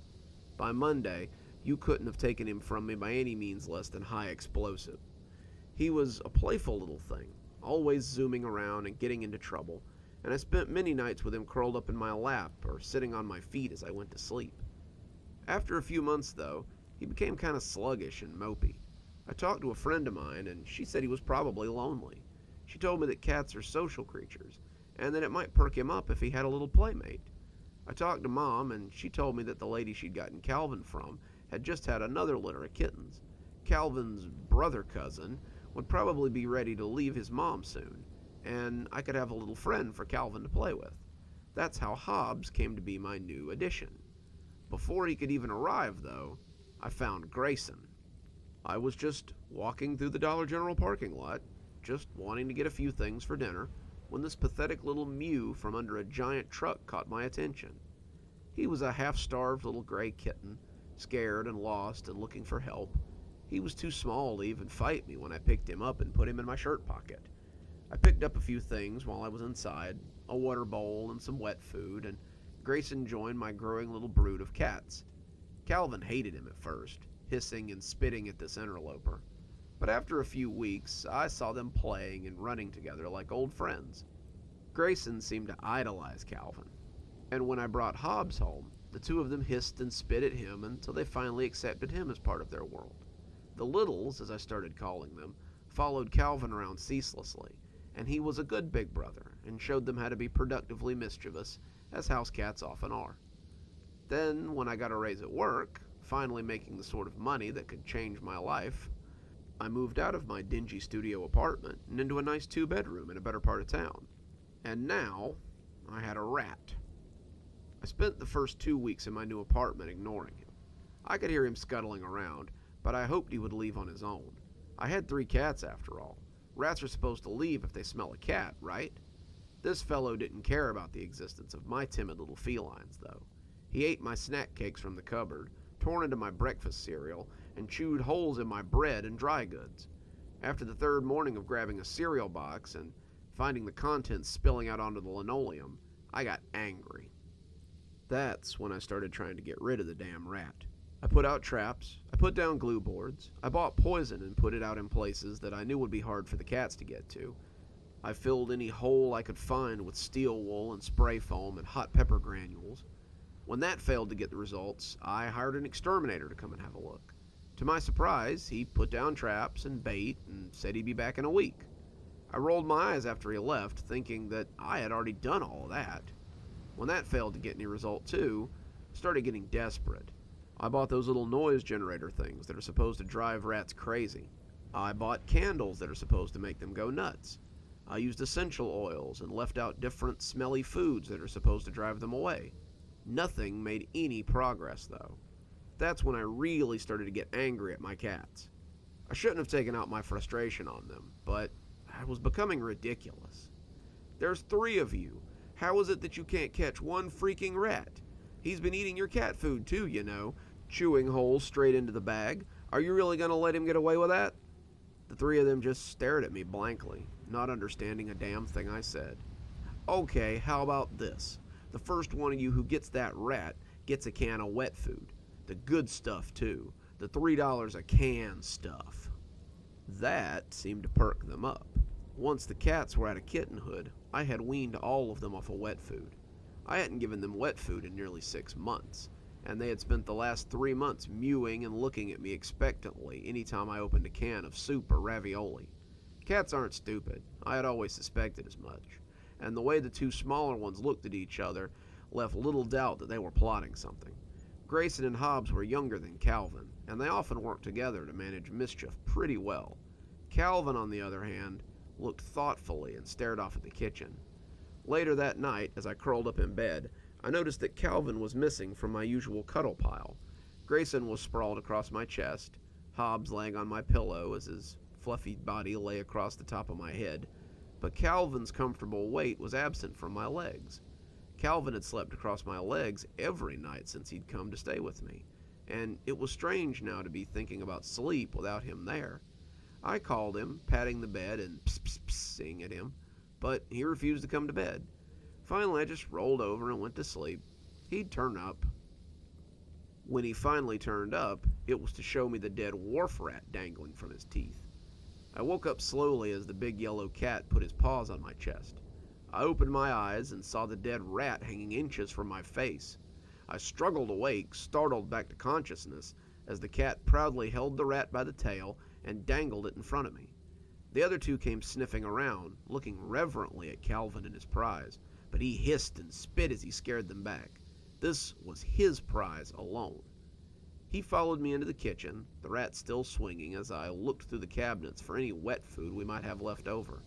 By Monday, you couldn't have taken him from me by any means less than high explosive. He was a playful little thing, always zooming around and getting into trouble, and I spent many nights with him curled up in my lap or sitting on my feet as I went to sleep. After a few months, though, he became kind of sluggish and mopey. I talked to a friend of mine, and she said he was probably lonely. She told me that cats are social creatures, and that it might perk him up if he had a little playmate. I talked to Mom, and she told me that the lady she'd gotten Calvin from had just had another litter of kittens. Calvin's brother cousin would probably be ready to leave his mom soon, and I could have a little friend for Calvin to play with. That's how Hobbs came to be my new addition. Before he could even arrive, though, I found Grayson. I was just walking through the Dollar General parking lot, just wanting to get a few things for dinner, when this pathetic little mew from under a giant truck caught my attention. He was a half-starved little gray kitten, scared and lost and looking for help. He was too small to even fight me when I picked him up and put him in my shirt pocket. I picked up a few things while I was inside, a water bowl and some wet food, and Grayson joined my growing little brood of cats. Calvin hated him at first, hissing and spitting at this interloper. But after a few weeks, I saw them playing and running together like old friends. Grayson seemed to idolize Calvin, and when I brought Hobbs home, the two of them hissed and spit at him until they finally accepted him as part of their world. The Littles, as I started calling them, followed Calvin around ceaselessly, and he was a good big brother and showed them how to be productively mischievous, as house cats often are. Then, when I got a raise at work, finally making the sort of money that could change my life, I moved out of my dingy studio apartment and into a nice 2-bedroom in a better part of town. And now, I had a rat. I spent the first 2 weeks in my new apartment ignoring him. I could hear him scuttling around, but I hoped he would leave on his own. I had 3 cats after all. Rats are supposed to leave if they smell a cat, right? This fellow didn't care about the existence of my timid little felines, though. He ate my snack cakes from the cupboard, tore into my breakfast cereal, and chewed holes in my bread and dry goods. After the 3rd morning of grabbing a cereal box and finding the contents spilling out onto the linoleum, I got angry. That's when I started trying to get rid of the damn rat. I put out traps, I put down glue boards, I bought poison and put it out in places that I knew would be hard for the cats to get to. I filled any hole I could find with steel wool and spray foam and hot pepper granules. When that failed to get the results, I hired an exterminator to come and have a look. To my surprise, he put down traps and bait and said he'd be back in a week. I rolled my eyes after he left, thinking that I had already done all of that. When that failed to get any result too, I started getting desperate. I bought those little noise generator things that are supposed to drive rats crazy. I bought candles that are supposed to make them go nuts. I used essential oils and left out different smelly foods that are supposed to drive them away. Nothing made any progress though. That's when I really started to get angry at my cats. I shouldn't have taken out my frustration on them, but I was becoming ridiculous. There's 3 of you. How is it that you can't catch one freaking rat? He's been eating your cat food too, you know, chewing holes straight into the bag. Are you really going to let him get away with that? The 3 of them just stared at me blankly, not understanding a damn thing I said. Okay, how about this? The first one of you who gets that rat gets a can of wet food. The good stuff too. The $3 a can stuff. That seemed to perk them up. Once the cats were out of kittenhood, I had weaned all of them off of wet food. I hadn't given them wet food in nearly 6 months, and they had spent the last 3 months mewing and looking at me expectantly anytime I opened a can of soup or ravioli. Cats aren't stupid. I had always suspected as much, and the way the 2 smaller ones looked at each other left little doubt that they were plotting something. Grayson and Hobbs were younger than Calvin, and they often worked together to manage mischief pretty well. Calvin, on the other hand, looked thoughtfully and stared off at the kitchen. Later that night, as I curled up in bed, I noticed that Calvin was missing from my usual cuddle pile. Grayson was sprawled across my chest, Hobbs laying on my pillow as his fluffy body lay across the top of my head, but Calvin's comfortable weight was absent from my legs. Calvin had slept across my legs every night since he'd come to stay with me, and it was strange now to be thinking about sleep without him there. I called him, patting the bed and pss-pss-pssing at him, but he refused to come to bed. Finally, I just rolled over and went to sleep. He'd turn up. When he finally turned up, it was to show me the dead wharf rat dangling from his teeth. I woke up slowly as the big yellow cat put his paws on my chest. I opened my eyes and saw the dead rat hanging inches from my face. I struggled awake, startled back to consciousness, as the cat proudly held the rat by the tail and dangled it in front of me. The other 2 came sniffing around, looking reverently at Calvin and his prize, but he hissed and spit as he scared them back. This was his prize alone. He followed me into the kitchen, the rat still swinging as I looked through the cabinets for any wet food we might have left over.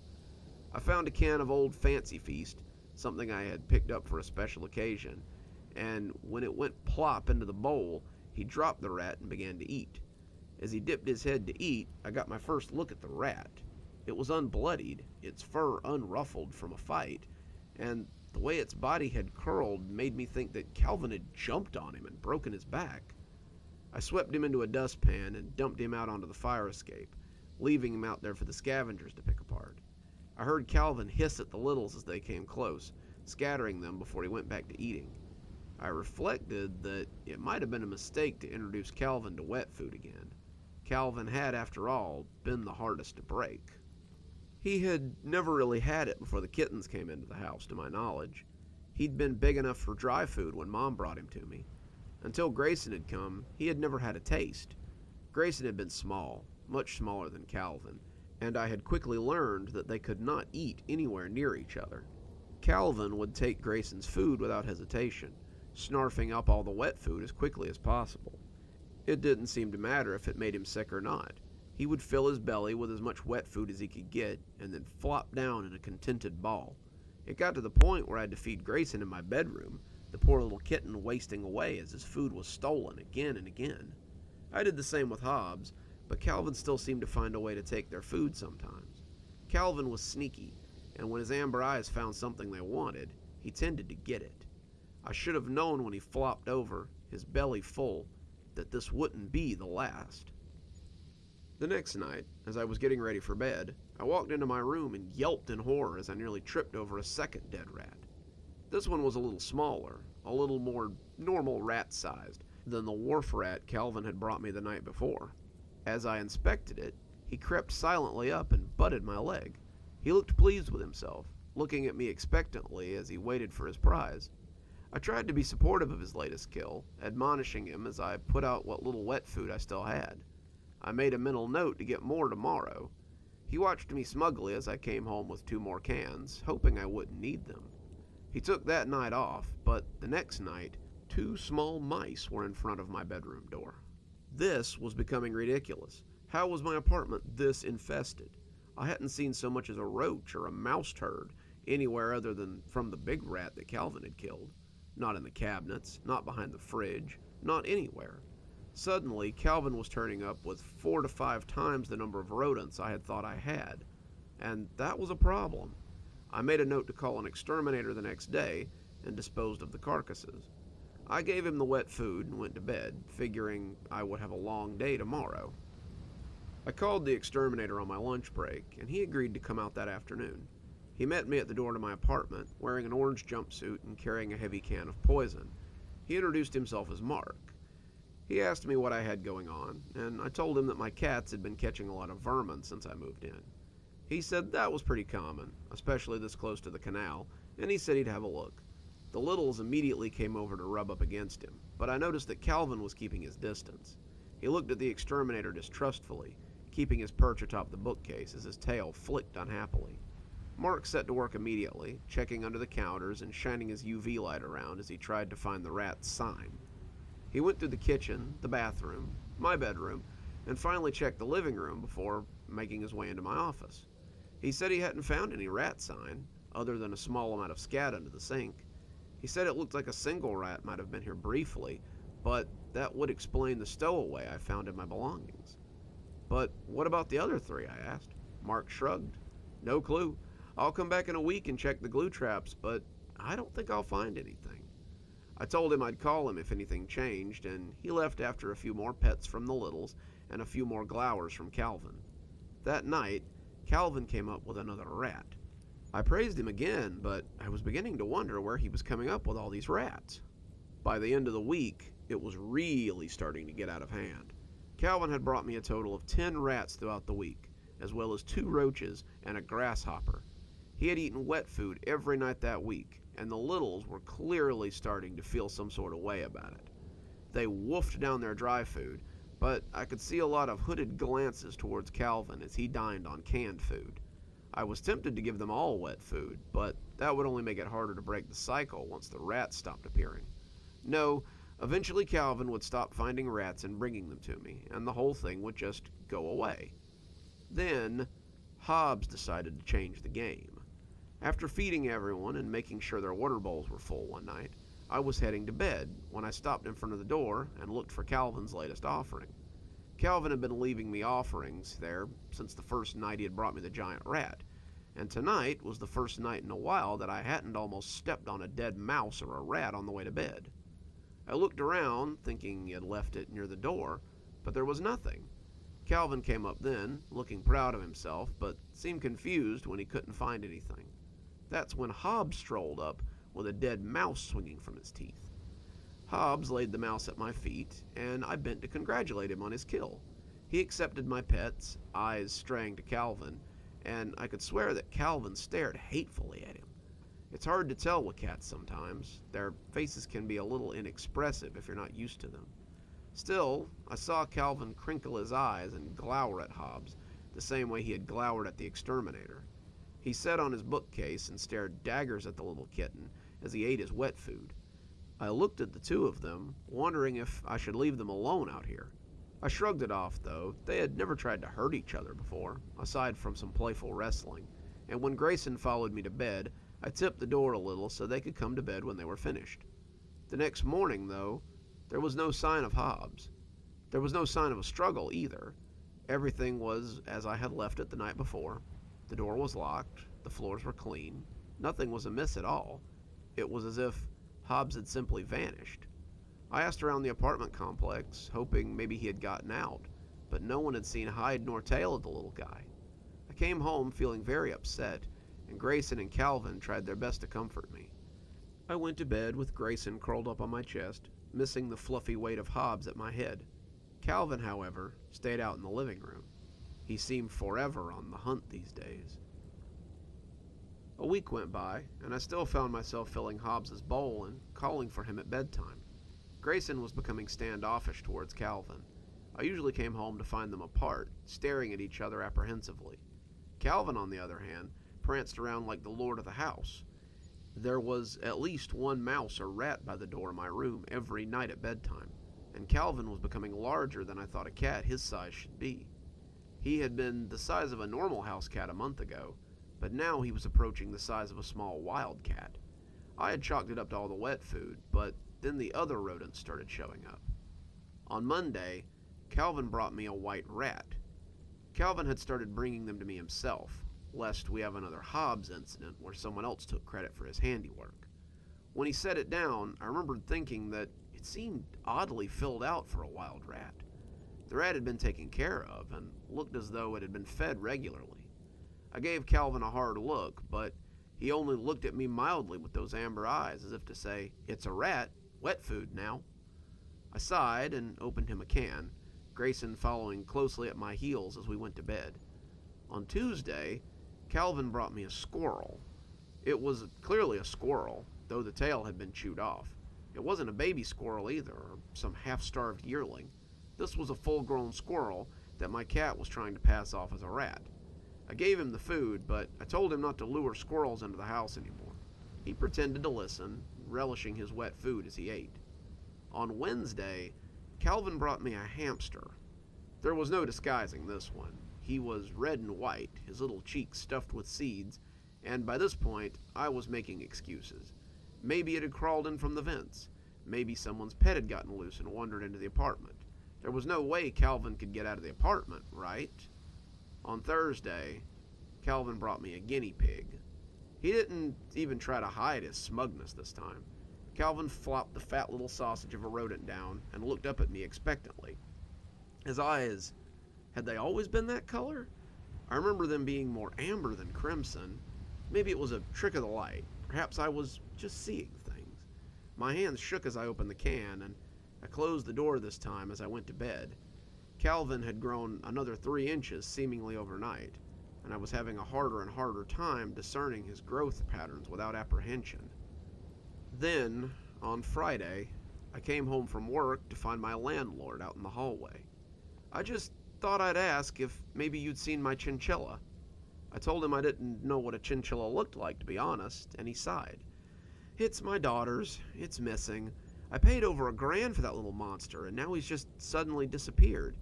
I found a can of Old Fancy Feast, something I had picked up for a special occasion, and when it went plop into the bowl, he dropped the rat and began to eat. As he dipped his head to eat, I got my first look at the rat. It was unbloodied, its fur unruffled from a fight, and the way its body had curled made me think that Calvin had jumped on him and broken his back. I swept him into a dustpan and dumped him out onto the fire escape, leaving him out there for the scavengers to pick apart. I heard Calvin hiss at the littles as they came close, scattering them before he went back to eating. I reflected that it might have been a mistake to introduce Calvin to wet food again. Calvin had, after all, been the hardest to break. He had never really had it before the kittens came into the house, to my knowledge. He'd been big enough for dry food when Mom brought him to me. Until Grayson had come, he had never had a taste. Grayson had been small, much smaller than Calvin, and I had quickly learned that they could not eat anywhere near each other. Calvin would take Grayson's food without hesitation, snarfing up all the wet food as quickly as possible. It didn't seem to matter if it made him sick or not. He would fill his belly with as much wet food as he could get, and then flop down in a contented ball. It got to the point where I had to feed Grayson in my bedroom, the poor little kitten wasting away as his food was stolen again and again. I did the same with Hobbs, but Calvin still seemed to find a way to take their food sometimes. Calvin was sneaky, and when his amber eyes found something they wanted, he tended to get it. I should have known when he flopped over, his belly full, that this wouldn't be the last. The next night, as I was getting ready for bed, I walked into my room and yelped in horror as I nearly tripped over a second dead rat. This one was a little smaller, a little more normal rat-sized than the wharf rat Calvin had brought me the night before. As I inspected it, he crept silently up and butted my leg. He looked pleased with himself, looking at me expectantly as he waited for his prize. I tried to be supportive of his latest kill, admonishing him as I put out what little wet food I still had. I made a mental note to get more tomorrow. He watched me smugly as I came home with 2 more cans, hoping I wouldn't need them. He took that night off, but the next night, 2 small mice were in front of my bedroom door. This was becoming ridiculous. How was my apartment this infested? I hadn't seen so much as a roach or a mouse turd anywhere other than from the big rat that Calvin had killed. Not in the cabinets, not behind the fridge, not anywhere. Suddenly, Calvin was turning up with 4 to 5 times the number of rodents I had thought I had, and that was a problem. I made a note to call an exterminator the next day and disposed of the carcasses. I gave him the wet food and went to bed, figuring I would have a long day tomorrow. I called the exterminator on my lunch break, and he agreed to come out that afternoon. He met me at the door to my apartment, wearing an orange jumpsuit and carrying a heavy can of poison. He introduced himself as Mark. He asked me what I had going on, and I told him that my cats had been catching a lot of vermin since I moved in. He said that was pretty common, especially this close to the canal, and he said he'd have a look. The littles immediately came over to rub up against him, but I noticed that Calvin was keeping his distance. He looked at the exterminator distrustfully, keeping his perch atop the bookcase as his tail flicked unhappily. Mark set to work immediately, checking under the counters and shining his UV light around as he tried to find the rat's sign. He went through the kitchen, the bathroom, my bedroom, and finally checked the living room before making his way into my office. He said he hadn't found any rat sign, other than a small amount of scat under the sink. He said it looked like a single rat might have been here briefly, but that would explain the stowaway I found in my belongings. But what about the other 3, I asked. Mark shrugged. No clue. I'll come back in a week and check the glue traps, but I don't think I'll find anything. I told him I'd call him if anything changed, and he left after a few more pets from the littles and a few more glowers from Calvin. That night, Calvin came up with another rat. I praised him again, but I was beginning to wonder where he was coming up with all these rats. By the end of the week, it was really starting to get out of hand. Calvin had brought me a total of 10 rats throughout the week, as well as 2 roaches and a grasshopper. He had eaten wet food every night that week, and the littles were clearly starting to feel some sort of way about it. They woofed down their dry food, but I could see a lot of hooded glances towards Calvin as he dined on canned food. I was tempted to give them all wet food, but that would only make it harder to break the cycle once the rats stopped appearing. No, eventually Calvin would stop finding rats and bringing them to me, and the whole thing would just go away. Then, Hobbs decided to change the game. After feeding everyone and making sure their water bowls were full one night, I was heading to bed when I stopped in front of the door and looked for Calvin's latest offering. Calvin had been leaving me offerings there since the first night he had brought me the giant rat, and tonight was the first night in a while that I hadn't almost stepped on a dead mouse or a rat on the way to bed. I looked around, thinking he had left it near the door, but there was nothing. Calvin came up then, looking proud of himself, but seemed confused when he couldn't find anything. That's when Hobbs strolled up with a dead mouse swinging from his teeth. Hobbs laid the mouse at my feet, and I bent to congratulate him on his kill. He accepted my pets, eyes straying to Calvin, and I could swear that Calvin stared hatefully at him. It's hard to tell with cats sometimes. Their faces can be a little inexpressive if you're not used to them. Still, I saw Calvin crinkle his eyes and glower at Hobbs, the same way he had glowered at the exterminator. He sat on his bookcase and stared daggers at the little kitten as he ate his wet food. I looked at the 2 of them, wondering if I should leave them alone out here. I shrugged it off, though. They had never tried to hurt each other before, aside from some playful wrestling, and when Grayson followed me to bed, I tipped the door a little so they could come to bed when they were finished. The next morning, though, there was no sign of Hobbs. There was no sign of a struggle either. Everything was as I had left it the night before. The door was locked, the floors were clean, nothing was amiss at all. It was as if Hobbs had simply vanished. I asked around the apartment complex, hoping maybe he had gotten out, but no one had seen hide nor tail of the little guy. I came home feeling very upset, and Grayson and Calvin tried their best to comfort me. I went to bed with Grayson curled up on my chest, missing the fluffy weight of Hobbs at my head. Calvin, however, stayed out in the living room. He seemed forever on the hunt these days. A week went by, and I still found myself filling Hobbs's bowl and calling for him at bedtime. Grayson was becoming standoffish towards Calvin. I usually came home to find them apart, staring at each other apprehensively. Calvin, on the other hand, pranced around like the lord of the house. There was at least one mouse or rat by the door of my room every night at bedtime, and Calvin was becoming larger than I thought a cat his size should be. He had been the size of a normal house cat a month ago, but now he was approaching the size of a small wild cat. I had chalked it up to all the wet food, but then the other rodents started showing up. On Monday, Calvin brought me a white rat. Calvin had started bringing them to me himself, lest we have another Hobbs incident where someone else took credit for his handiwork. When he set it down, I remembered thinking that it seemed oddly filled out for a wild rat. The rat had been taken care of and looked as though it had been fed regularly. I gave Calvin a hard look, but he only looked at me mildly with those amber eyes as if to say, "It's a rat, wet food now." I sighed and opened him a can, Grayson following closely at my heels as we went to bed. On Tuesday, Calvin brought me a squirrel. It was clearly a squirrel, though the tail had been chewed off. It wasn't a baby squirrel either, or some half-starved yearling. This was a full-grown squirrel that my cat was trying to pass off as a rat. I gave him the food, but I told him not to lure squirrels into the house anymore. He pretended to listen, relishing his wet food as he ate. On Wednesday, Calvin brought me a hamster. There was no disguising this one. He was red and white, his little cheeks stuffed with seeds, and by this point, I was making excuses. Maybe it had crawled in from the vents. Maybe someone's pet had gotten loose and wandered into the apartment. There was no way Calvin could get out of the apartment, right? On Thursday, Calvin brought me a guinea pig. He didn't even try to hide his smugness this time. Calvin flopped the fat little sausage of a rodent down and looked up at me expectantly. His eyes, had they always been that color? I remember them being more amber than crimson. Maybe it was a trick of the light. Perhaps I was just seeing things. My hands shook as I opened the can, and I closed the door this time as I went to bed. Calvin had grown another 3 inches seemingly overnight, and I was having a harder and harder time discerning his growth patterns without apprehension. Then, on Friday, I came home from work to find my landlord out in the hallway. I just thought I'd ask if maybe you'd seen my chinchilla. I told him I didn't know what a chinchilla looked like, to be honest, and he sighed. "It's my daughter's. It's missing. I paid over $1,000 for that little monster, and now he's just suddenly disappeared.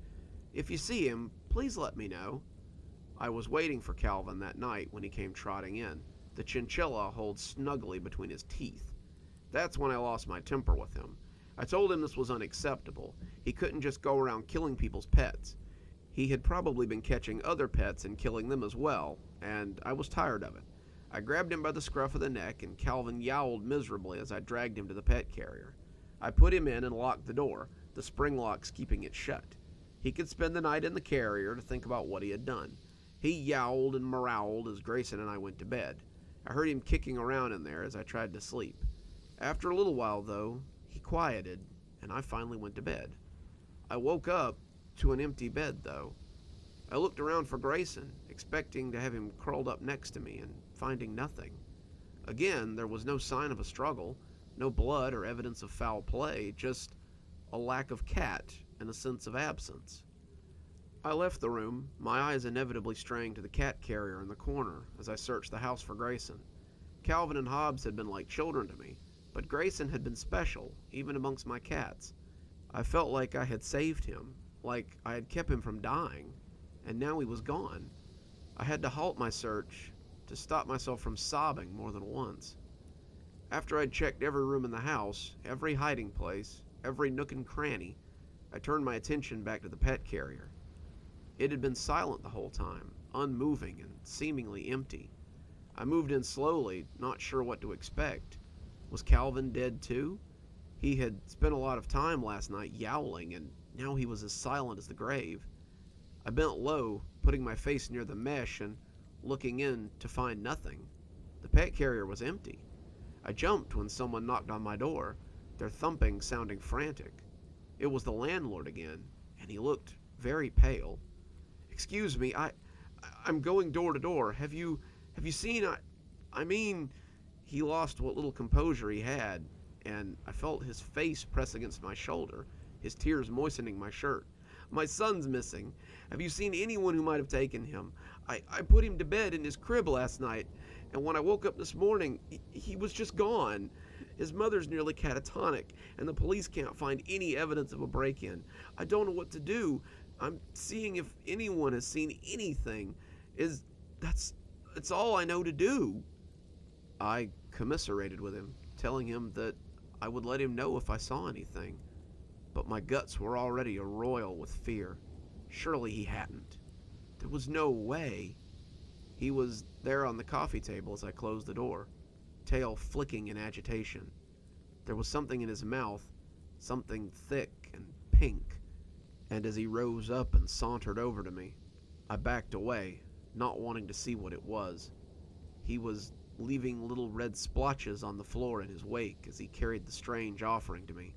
If you see him, please let me know." I was waiting for Calvin that night when he came trotting in, the chinchilla holed snugly between his teeth. That's when I lost my temper with him. I told him this was unacceptable. He couldn't just go around killing people's pets. He had probably been catching other pets and killing them as well, and I was tired of it. I grabbed him by the scruff of the neck, and Calvin yowled miserably as I dragged him to the pet carrier. I put him in and locked the door, the spring locks keeping it shut. He could spend the night in the carrier to think about what he had done. He yowled and morowled as Grayson and I went to bed. I heard him kicking around in there as I tried to sleep. After a little while, though, he quieted, and I finally went to bed. I woke up to an empty bed, though. I looked around for Grayson, expecting to have him curled up next to me, and finding nothing. Again, there was no sign of a struggle, no blood or evidence of foul play, just a lack of cat and a sense of absence. I left the room, my eyes inevitably straying to the cat carrier in the corner as I searched the house for Grayson. Calvin and Hobbs had been like children to me, but Grayson had been special, even amongst my cats. I felt like I had saved him, like I had kept him from dying, and now he was gone. I had to halt my search, to stop myself from sobbing more than once. After I'd checked every room in the house, every hiding place, every nook and cranny, I turned my attention back to the pet carrier. It had been silent the whole time, unmoving and seemingly empty. I moved in slowly, not sure what to expect. Was Calvin dead too? He had spent a lot of time last night yowling, and now he was as silent as the grave. I bent low, putting my face near the mesh and looking in to find nothing. The pet carrier was empty. I jumped when someone knocked on my door, their thumping sounding frantic. It was the landlord again, and he looked very pale. "Excuse me, I'm going door to door. Have you seen, I mean," he lost what little composure he had, and I felt his face press against my shoulder, his tears moistening my shirt. "My son's missing. Have you seen anyone who might have taken him? I put him to bed in his crib last night, and when I woke up this morning, he was just gone. His mother's nearly catatonic, and the police can't find any evidence of a break-in. I don't know what to do. I'm seeing if anyone has seen anything. It's all I know to do." I commiserated with him, telling him that I would let him know if I saw anything. But my guts were already a-roil with fear. Surely he hadn't. There was no way. He was there on the coffee table as I closed the door, tail flicking in agitation. There was something in his mouth, something thick and pink, and as he rose up and sauntered over to me, I backed away, not wanting to see what it was. He was leaving little red splotches on the floor in his wake as he carried the strange offering to me,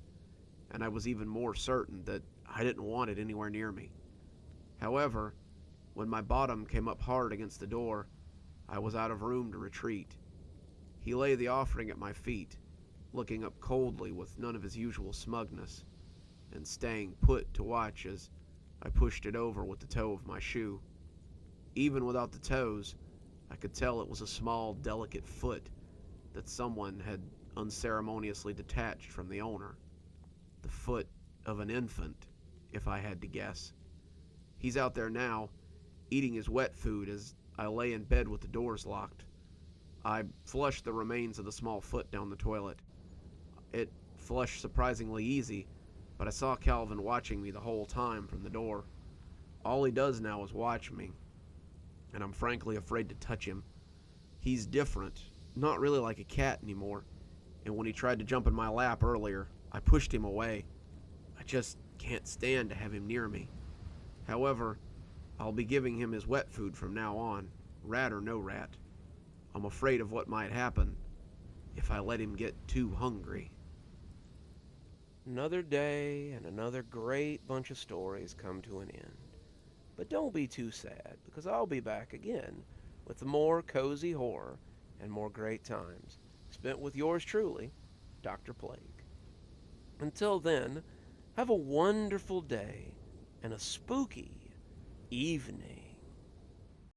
and I was even more certain that I didn't want it anywhere near me. However, when my bottom came up hard against the door, I was out of room to retreat. He lay the offering at my feet, looking up coldly with none of his usual smugness, and staying put to watch as I pushed it over with the toe of my shoe. Even without the toes, I could tell it was a small, delicate foot that someone had unceremoniously detached from the owner. The foot of an infant, if I had to guess. He's out there now, eating his wet food as I lay in bed with the doors locked. I flushed the remains of the small foot down the toilet. It flushed surprisingly easy, but I saw Calvin watching me the whole time from the door. All he does now is watch me, and I'm frankly afraid to touch him. He's different, not really like a cat anymore, and when he tried to jump in my lap earlier, I pushed him away. I just can't stand to have him near me. However, I'll be giving him his wet food from now on, rat or no rat. I'm afraid of what might happen if I let him get too hungry. Another day and another great bunch of stories come to an end. But don't be too sad, because I'll be back again with more cozy horror and more great times spent with yours truly, Dr. Plague. Until then, have a wonderful day and a spooky evening.